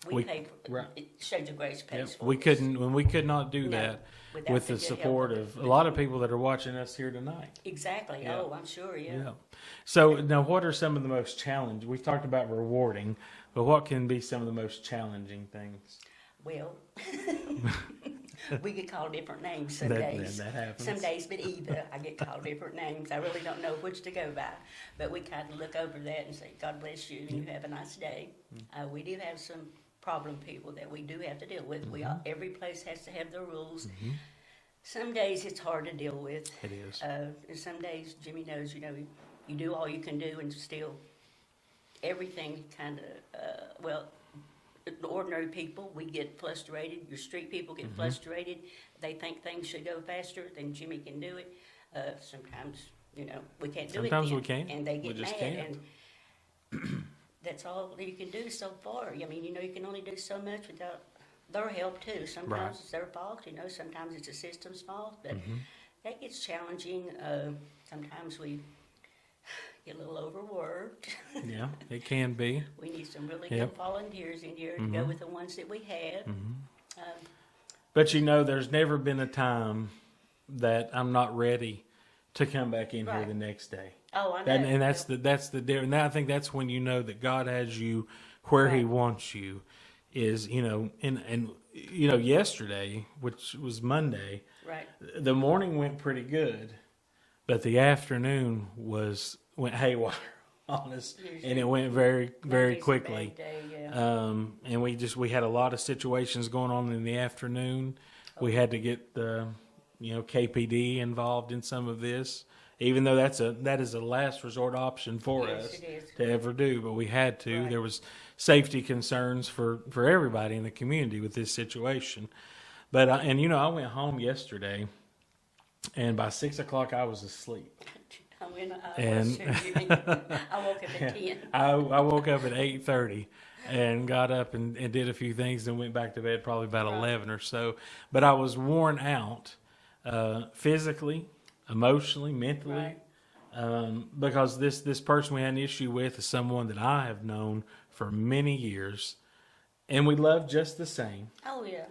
We We- pay for right. Shades of Grace pays Yep. for We this. couldn't when we could not do No, that without with the good help support of of the a lot of people that are watching us here tonight. Exactly. Yeah. Oh, I'm sure. Yeah. Yeah. So now, what are some of the most challenging? We've talked about rewarding, but what can be some of the most challenging things? Well, we get called different names some That days. happens. Some days, but either I get called different names. I really don't know which to go by. But we kind of look over that and say, God bless you, and you have a nice day. We do have some problem people that we do have to deal with. Every place has to have their rules. Some days it's hard to deal with. It is. And some days, Jimmy knows, you do all you can do and still everything kind of, the ordinary people, we get frustrated. Your street people get frustrated. They think things should go faster than Jimmy can do it. Sometimes, we can't do it. Sometimes then, we can't. And they We get just mad. can't. And that's all you can do so far. I mean, you can only do so much without their help too. Sometimes Right. it's their fault. Sometimes it's the system's fault. But Mm-hmm. that gets challenging. Sometimes we get a little overworked. Yeah, it can be. We need some really Yep. good volunteers in here to go with the ones that we have. But there's never been a time that I'm not ready to come back in here Right. the next day. Oh, I know. And that's the difference. And I think that's when you know that God has you where He Right. wants you. Is yesterday, which was Monday, Right. the morning went pretty good, but the afternoon went haywire on us, and it went very very Monday's a quickly. bad day, yeah. And we had a lot of situations going on in the afternoon. We had to get the KPD involved in some of this, even though that is a last resort option for Yes, us it is. to ever do, but we had to. Right. There was safety concerns for everybody in the community with this situation. But I went home yesterday, and by 6 o'clock I was asleep. I And- I woke up at 10. I woke up at 8:30 and got up and did a few things and went back to bed probably about Right. 11 or so. But I was worn out physically, emotionally, mentally, Right. because this person we had an issue with is someone that I have known for many years, and we love just the same. Oh, yeah.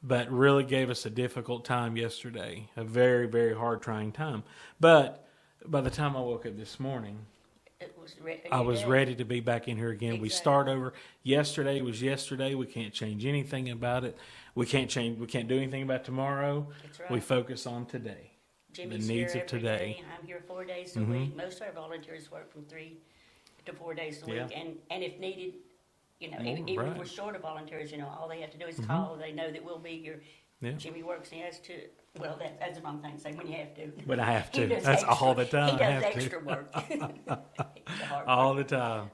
But really gave us a difficult time yesterday, a very, very hard, trying time. But by the time I woke up this morning, It was I was ready to be back in here again. We start Exactly. over. Yesterday was yesterday. We can't change anything about it. We can't do anything about tomorrow. That's right. We focus on today. Jimmy's the needs here of every today. day. I'm here 4 days a week. Most of our volunteers work from 3 to 4 days a Yeah. week. And if needed, More, even right. if we're short of volunteers, all they have to do is call. They know that we'll be here. Yeah. Jimmy works and he has Well, that's the wrong thing to say when you have to. But I have He to. does That's all the extra- time. He I does have extra to. work. He's a hard All worker. the time.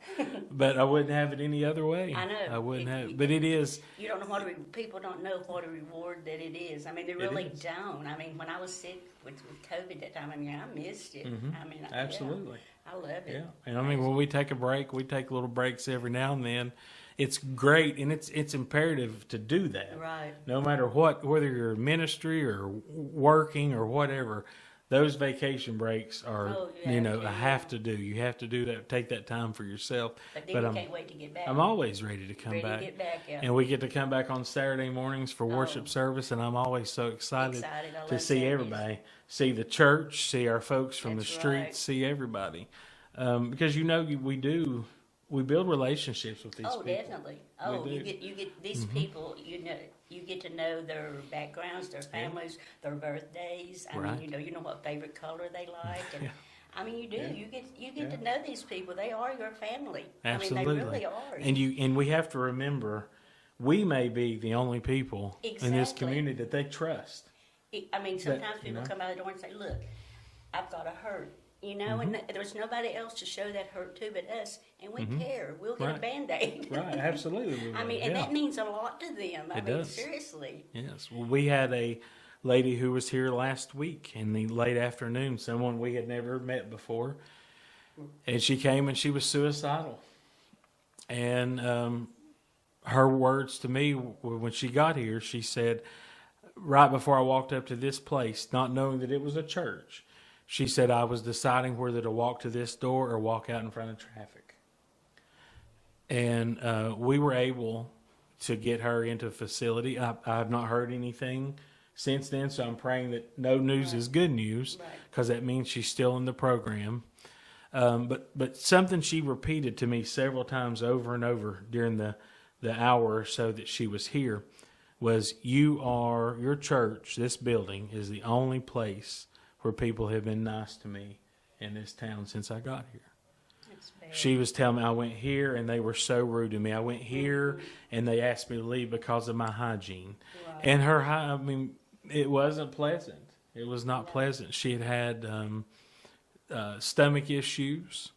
But I wouldn't have it any other way. I know. I wouldn't have. It- But it is. You don't know people don't know what a reward that it is. I mean, they really is. don't. I mean, when I was sick with COVID that time, I mean, I missed it. I mean, yeah, Absolutely. I love it. Yeah. And I mean, when we take a break, we take little breaks every now and then. It's great, and it's imperative to do that. Right. No matter what, whether you're in ministry or working or whatever, those vacation breaks are, Oh, a have to do. You have to do that. Take that time for yourself. But then But you I'm, can't wait to get back. I'm always ready to come ready back. to get back. Yeah. And we get to come back on Saturday mornings for Oh. worship service, and I'm always so excited, Excited. I to love see Saturdays. everybody, see the church, see our folks from That's the streets, right. see everybody, because we build relationships with these Oh, people. definitely. Oh, do. you get these people. You get to know their backgrounds, their families, their birthdays. I Right. mean, you know what favorite color they like, and Yeah. I mean, you do. Yeah. You get Yeah. to know these people. They are your family. Absolutely. I mean, they really are. And we have to remember, we may be the only people in this Exactly. community that they trust. I mean, sometimes you people know? come out the door and say, "Look, I've got a hurt." And there's nobody else to show that hurt to but us, and we care. We'll get Right. a Band-Aid. Right, absolutely. we I will, mean, and yeah. that means a lot to them. I It mean, does. seriously. Yes. Well, we had a lady who was here last week in the late afternoon, someone we had never met before. And she came and she was suicidal. And her words to me when she got here, she said, right before I walked up to this place, not knowing that it was a church, she said, I was deciding whether to walk to this door or walk out in front of traffic. And we were able to get her into a facility. I have not heard anything since then, so I'm praying that no news is good news, Right. because that means she's still in the program. But something she repeated to me several times over and over during the hour or so that she was here was, your church, this building, is the only place where people have been nice to me in this town since I got here. It's bad. She was telling me, I went here and they were so rude to me. I went here and they asked me to leave because of my hygiene. Right. And it wasn't pleasant. It was not pleasant. She had stomach issues.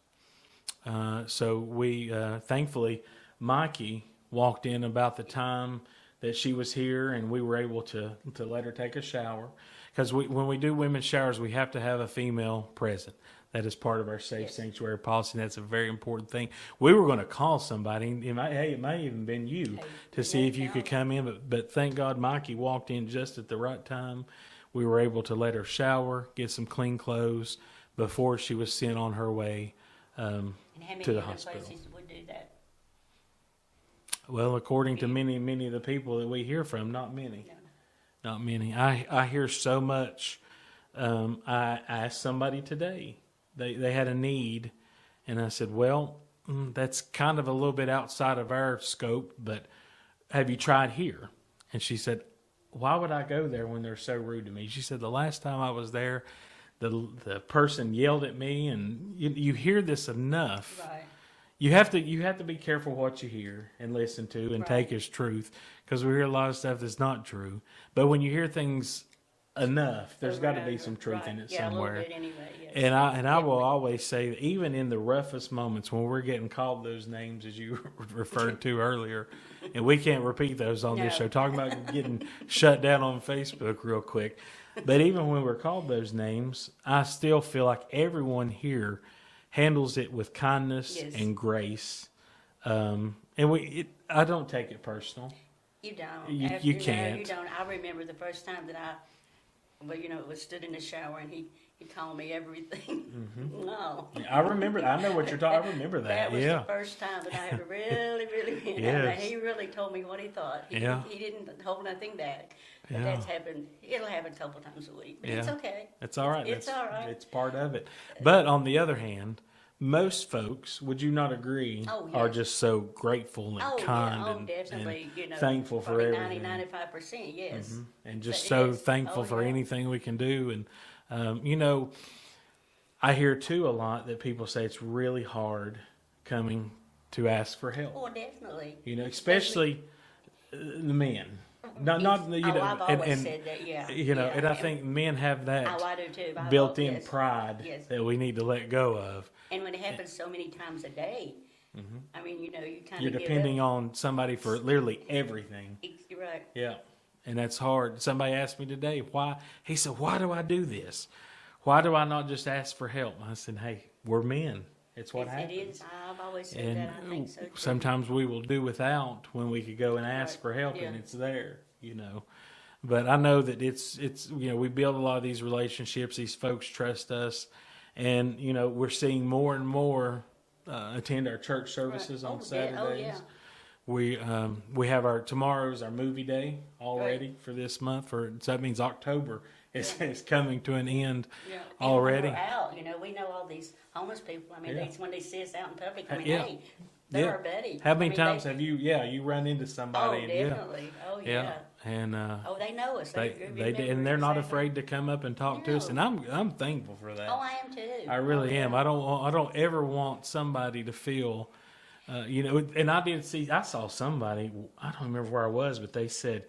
So we, thankfully, Mikey walked in about the time that she was here, and we were able to let her take a shower. Because when we do women's showers, we have to have a female present. That is part of our safe Yes. sanctuary policy, and that's a very important thing. We were going to call somebody, and it may even been you, to see if you could come in, but thank God Mikey walked in just at the right time. We were able to let her shower, get some clean clothes before she was sent on her way And how many to the other hospital. places would do that? Well, according to many of the people that we hear from, not many. No. Not many. I hear so much. I asked somebody today. They had a need, and I said, well, that's kind of a little bit outside of our scope, but have you tried here? And she said, why would I go there when they're so rude to me? She said, the last time I was there, the person yelled at me, and you hear this enough. Right. You have to be careful what you hear and listen to and Right. take as truth, because we hear a lot of stuff that's not true. But when you hear things enough, there's Over got to and be over. some truth Right. in it Yeah, somewhere. a little bit anyway. Yes. And I will always say that even in the roughest moments when we're getting called those names, as you referred to earlier, and we can't repeat those on this No. show, talking about getting shut down on Facebook real quick. But even when we're called those names, I still feel like everyone here handles it with kindness Yes. and grace. And I don't take it personal. You don't. You No, you can't. don't. I remember the first time that was stood in the shower and he called me everything. No. I remember. I know what you're talking. I remember that. That was Yeah. the first time that I had really, really, Yes. he really told me what he thought. Yeah. He didn't hold nothing back. But Yeah. that's happened. It'll happen a couple times a week. But it's Yeah. okay. It's all right. It's all right. It's part of it. But on the other hand, most folks, would you not agree, Oh, are yes. just so grateful and Oh, kind yeah. Oh, and, definitely. and thankful for probably everything. 95%, yes. And just It so is. thankful Oh, for yeah. anything we can do. And, I hear too a lot that people say it's really hard coming to ask for help. Oh, definitely. Especially the men. not you know, I've always said that, yeah. you know, yeah. and I think men have that Oh, I do too. built-in yes. pride Yes. that we need to let go of. And when it happens so many times a day, I mean, you know, you kind You're of give depending up. on somebody for literally everything. You're right. Yeah, and that's hard. Somebody asked me today why. He said, "Why do I do this? Why do I not just ask for help?" I said, "Hey, we're men. It's what happens." It is. I've always said And that. I think so too. sometimes we will do without when we could go and ask Right. for help, and Yeah. it's there, you know. But I know that it's you know, we build a lot of these relationships. These folks trust us, and you know, we're seeing more and more attend our church services on Oh, Saturdays. yeah. We have tomorrow's our movie day already for this month. So that means October is coming to an end Yeah. And already. when we're out, you know, we know all these homeless people. I mean, Yeah. when they see us out in public, I mean, Yeah. hey, they're Yeah. our buddy. How many I mean, times they, have you run into Oh, somebody? definitely. Oh, yeah. And Oh, they know us. they remember and they're not exactly. afraid to come up and talk to us, and I'm thankful for that. Oh, I am too. I really Oh, am. yeah. I don't ever want somebody to feel, you know. And I saw somebody. I don't remember where I was, but they said,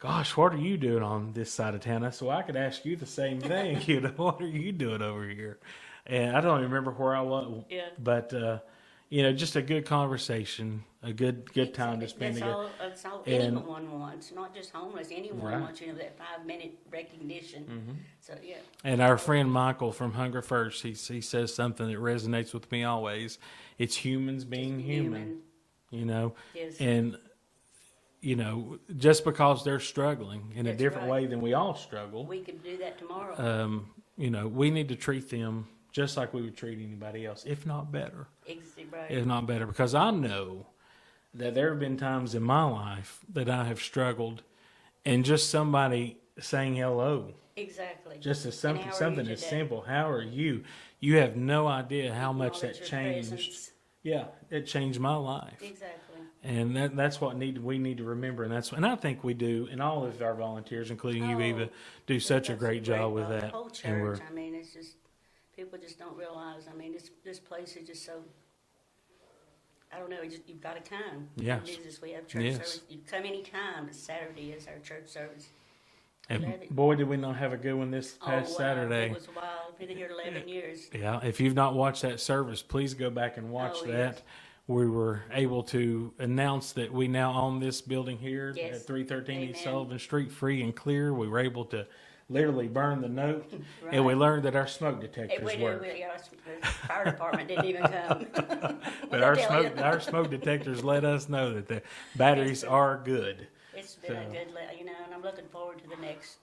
"Gosh, what are you doing on this side of town?" I said, "Well, I could ask you the same thing. You know, what are you doing over here?" And I don't remember where I was. Yeah. But you know, just a good conversation, a good time to spend together. That's all And- anyone wants, not just homeless. Anyone Right. wants, you know, that 5-minute recognition. So, yeah. And our friend Michael from Hunger First, he says something that resonates with me always. It's humans being human, you know, Yes. and you know, just because they're struggling in a That's different right. way than we all struggle, We could do that tomorrow. you know, we need to treat them just like we would treat anybody else, if not better. Right. If not better, because I know that there have been times in my life that I have struggled, and just somebody saying hello, Exactly. just as And how are you something as today? simple. How are you? You have no idea how much Acknowledge that your changed. presence. Yeah, it changed my life, Exactly. and that's what we need to remember, and I think we do, and all of our volunteers, including you, Oh, Eva, do such a That's great job with The that. whole And we're church. I mean, it's just people just don't realize. I mean, this place is just so. I don't know. You've got to come. Yes. Jesus, we have church Yes. service. You come anytime. But Saturday is our church service. and love it. boy, did we not have a good one this past wow, Saturday. It was wild. Been here 11 years. Yeah, if you've not watched that service, please go back and watch Oh, that. yes. We were able to announce that we now own this building here Yes. at 313 East Amen. Sullivan Street, free and clear. We were able to literally burn the note, Right. and we learned that our smoke Hey, detectors work. the fire department didn't even come. But our smoke detectors let us know that the batteries Yes. are good. It's been a good, you know, and I'm looking forward to the next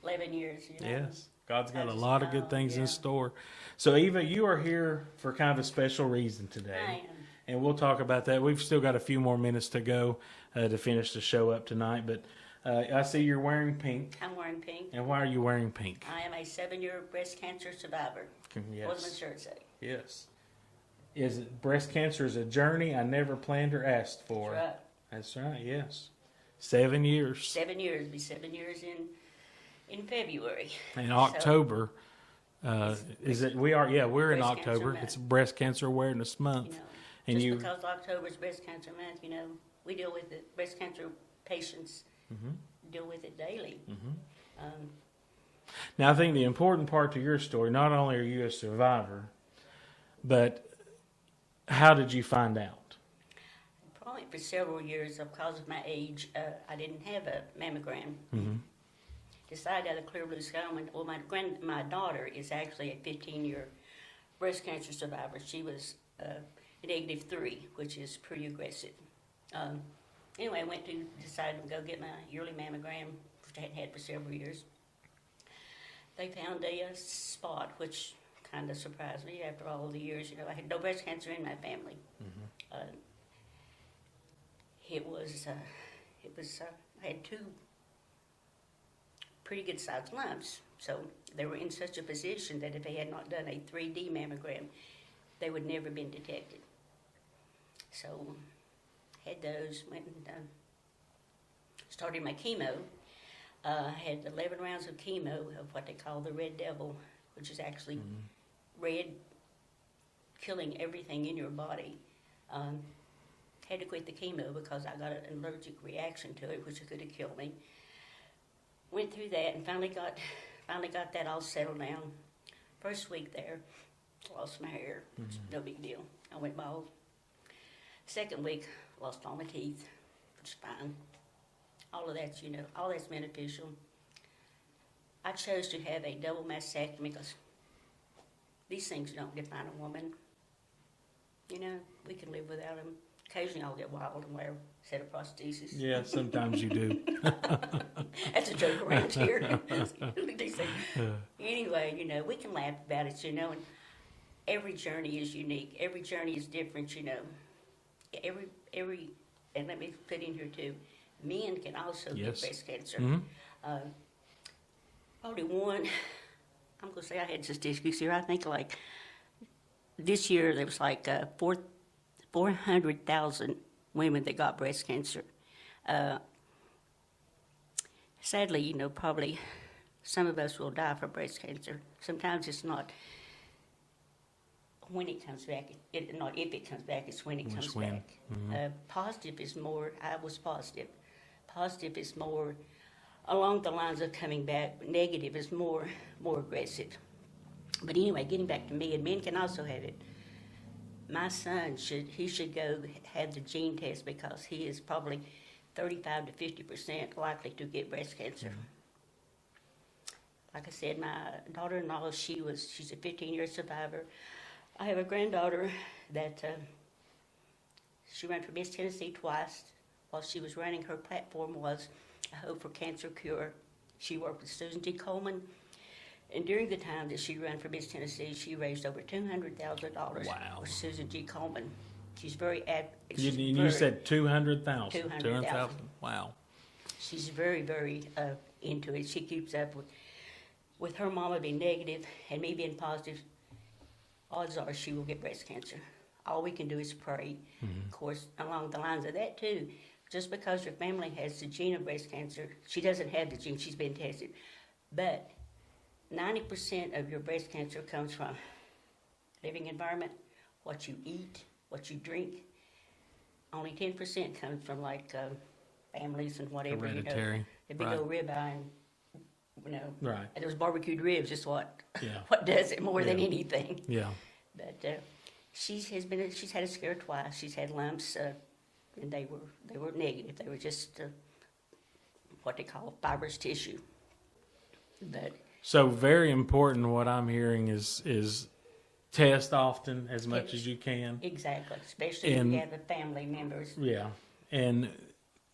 11 years. You know? Yes, God's got I a just lot of know, good things yeah. in store. So, Eva, you are here for kind of a special reason I today. am. And we'll talk about that. We've still got a few more minutes to go to finish the show up tonight. But I see you're wearing pink. I'm wearing pink. And why are you wearing pink? I am a 7-year breast cancer survivor. What does my Yes. shirt say? Yes. Is it breast cancer is a journey I never planned or asked for? That's right. That's right. Yes. 7 years. 7 years. It'll be 7 years in February. In October. Is it? We are. Yeah, we're in Breast Cancer October. Month. It's Breast Cancer Awareness Month. You know, And just you- because October is breast cancer month, you know, we deal with it. Breast cancer patients Mm-hmm. deal with it daily. Now, I think the important part to your story, not only are you a survivor, but how did you find out? Probably for several years, because of my age, I didn't have a mammogram. Decided out of clear blue sky. Well, my daughter is actually a 15-year breast cancer survivor. She was -3, which is pretty aggressive. Anyway, I decided to go get my yearly mammogram, which I hadn't had for several years. They found a spot, which kind of surprised me after all the years. You know, I had no breast cancer in my family. I had 2 pretty good sized lumps. So they were in such a position that if they had not done a 3D mammogram, they would never have been detected. So had those, went and started my chemo. Had 11 rounds of chemo of what they call the red devil, which is actually red, killing everything in your body. had to quit the chemo because I got an allergic reaction to it, which could have killed me. Went through that and finally got that all settled down. First week there, lost my hair, which is no big deal. I went bald. Second week, lost all my teeth, which is fine. All of that's, all that's beneficial. I chose to have a double mastectomy because these things don't define a woman. We can live without them. Occasionally I'll get wild and wear a set of prostheses. Yeah, sometimes you do. That's a joke around here. Anyway, we can laugh about it, and every journey is unique. Every journey is different, Every, and let me put in here too, men can also Yes. get breast cancer. Mhm. Probably one, I'm going to say I had statistics here. I think like this year there was like 400,000 women that got breast cancer. Sadly, probably some of us will die from breast cancer. Sometimes it's not when it comes back, not if it comes back, it's when it comes when. back. Positive is more, I was positive. Positive is more along the lines of coming back, but negative is more aggressive. But anyway, getting back to me, and men can also have it. My son should go have the gene test because he is probably 35 to 50% likely to get breast cancer. Like I said, my daughter-in-law, she's a 15-year survivor. I have a granddaughter that she ran for Miss Tennessee twice. While she was running, her platform was a Hope for Cancer Cure. She worked with Susan G. Komen, and during the time that she ran for Miss Tennessee, she raised over $200,000 Wow. for Susan G. Komen. She's very You said 200,000. 200,000. Wow. She's very, very into it. She keeps up with her mama being negative and me being positive. Odds are she will get breast cancer. All we can do is pray. Of course, along the lines of that too, just because your family has the gene of breast cancer, she doesn't have the gene, she's been tested. But 90% of your breast cancer comes from living environment, what you eat, what you drink. Only 10% comes from families and whatever. Hereditary. The big Right. old ribeye and, Right. and those barbecued ribs is what Yeah. what does it more than Yeah. anything. Yeah. But she's had a scare twice. She's had lumps, and they were negative. They were just what they call fibrous tissue. But So very important. What I'm hearing is test often as much Yes. as you can. exactly, especially And- if you have the family members. Yeah. And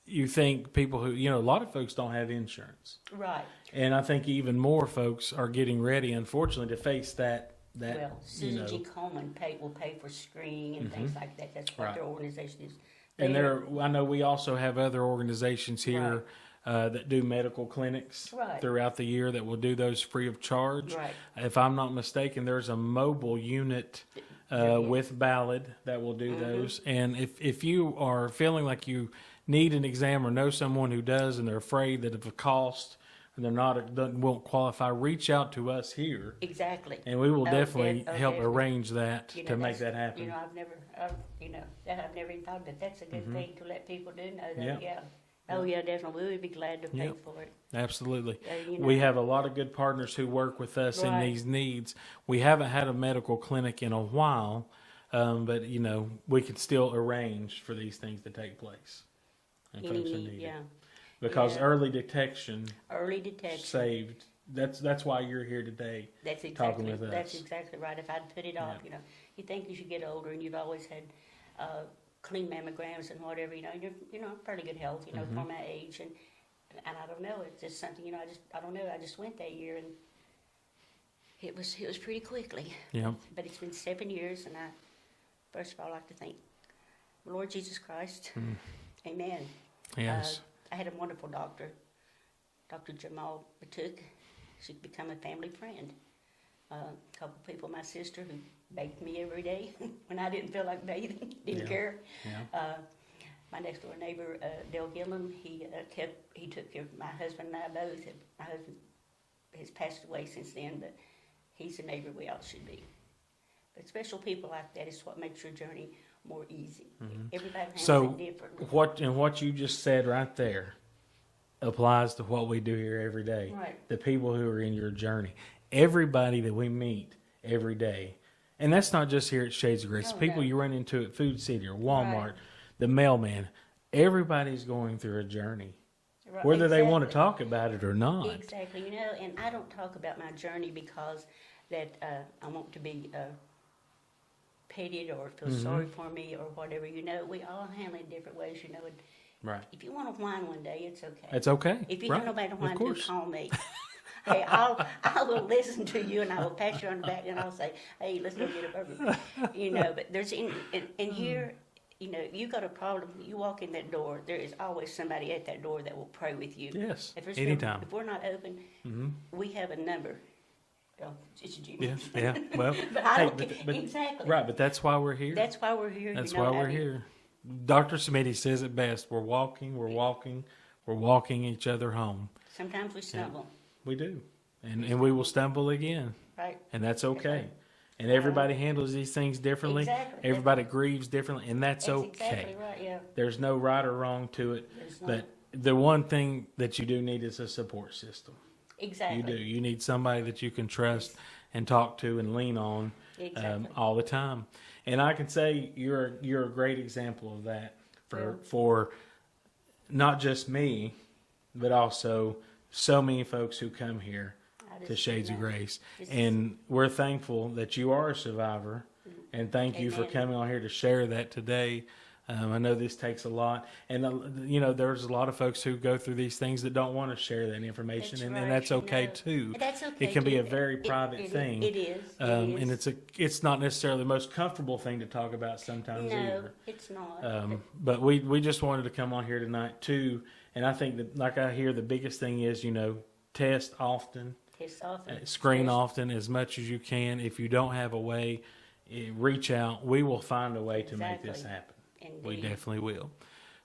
you think people who, a lot of folks don't have insurance. Right. And I think even more folks are getting ready, unfortunately, to face that Well, Susan G. Komen will pay for screening and things like that. That's what Right. their organization is. And They have- I know we also have other organizations here that do medical clinics Right. throughout the year that will do those free of charge. Right. If I'm not mistaken, there's a mobile unit with Ballad that will do those. And if you are feeling like you need an exam or know someone who does and they're afraid that of the cost and won't qualify, reach out to us here. Exactly. And we will Oh, definitely help definitely. arrange that to make that's- that happen. I've never, I've never even thought of it. That's a good thing to let people do know that. Yeah. Yeah. Oh yeah, definitely. We would be glad to pay Yep. for it. Absolutely. You know. We have a lot of good partners who work with us in Right. these needs. We haven't had a medical clinic in a while, but we can still arrange for these things to take place. And Any folks who need, need yeah. it. Because Yeah. early detection Early detection. saved. That's why you're here today. That's talking exactly. with That's us. exactly right. If I'd put it off, you think as you get older and you've always had clean mammograms and whatever, you're fairly good health, Mm-hmm. for my age, and I don't know. It's just something, I don't know. I just went that year and it was pretty quickly. Yeah. But it's been 7 years, and I first of all like to thank the Lord Jesus Christ. Amen. Yes. I had a wonderful doctor, Dr. Jamal Batuk. She'd become a family friend. A couple people, my sister, who bathed me every day when I didn't feel like bathing, didn't Yeah. care. Yeah. My next door neighbor, Dale Gillen, he took care of my husband and I both. My husband has passed away since then, but he's the neighbor we all should be. But special people like that is what makes your journey more easy. Everybody handles So it differently. what you just said right there applies to what we do here every day. Right. The people who are in your journey, everybody that we meet every day, and that's not just here at Shades of Grace. Oh, People no. you run into at Food City or Walmart, Right. the mailman. Everybody's going through a journey, Right, whether they want to exactly. talk about it or not. Exactly, and I don't talk about my journey because that I want to be pitied or feel Mm-hmm. sorry for me or whatever. We all handle it different ways. And Right. if you want to whine one day, it's okay. It's okay. If you right. have nobody to Of whine to, course. call me. Hey, I will listen to you and I will pat you on the back and I'll say, hey, let's go get a burger. But there's in here. You got a problem, you walk in that door, there is always somebody at that door that will pray with you. Yes. If Anytime. If we're not open, we have a number. Oh, it's Jimmy. Yeah. Yeah. Well. But I hey, don't get, exactly. Right. But that's why we're here. That's why we're here. That's you know, why we're here. Dr. Smitty says it best. We're walking each other home. Sometimes we stumble, We do. And we will stumble again. right? And that's okay. And everybody handles these things differently. Exactly. Everybody grieves differently. And that's okay. Exactly right, yeah. There's no right or wrong to it. There's not. But the one thing that you do need is a support system. Exactly. You do. You need somebody that you can trust and talk to and lean on Exactly. all the time. And I can say you're a great example of that Yeah. for not just me, but also so many folks who come here I to just, Shades you of know, Grace. this And we're thankful that you are a survivor. And thank you for Amen. coming on here to share that today. I know this takes a lot. And, there's a lot of folks who go through these things that don't want to share that information. That's and right, that's okay, no. too. And that's okay. It can be too. a very private It thing. It is. And it's not necessarily the most comfortable thing to talk about sometimes no, either. it's not. But we just wanted to come on here tonight, too. And I think that, like I hear, the biggest thing is, test often. It's often. Screen often as much as you can. If you don't have a way, reach out. We will find a way to make this Exactly. happen. We Indeed. definitely will.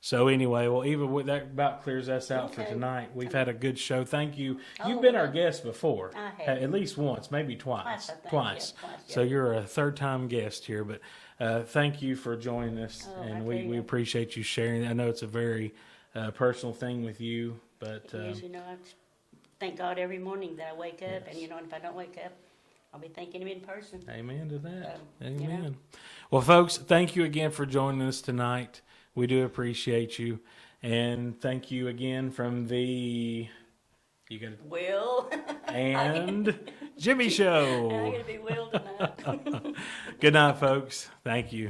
So anyway, well, Eva, that about clears us out for Okay. tonight. We've had a good show. Thank you. You've Oh, been our well, guest before, I have. at least once, maybe twice. Twice, I think. Twice. Yeah, twice, So yeah. you're a third-time guest here, but thank you for joining us, Oh, and I we tell you. appreciate you sharing. I know it's a very personal thing with you, but It is, I thank God every morning that I wake up, and and if I don't wake up, I'll be thanking Him in person. amen to that. you know. Amen. Well, folks, thank you again for joining us tonight. We do appreciate you. And thank you again from the Will, and Jimmy I'm Show. gonna be Will tonight. Good night, folks. Thank you.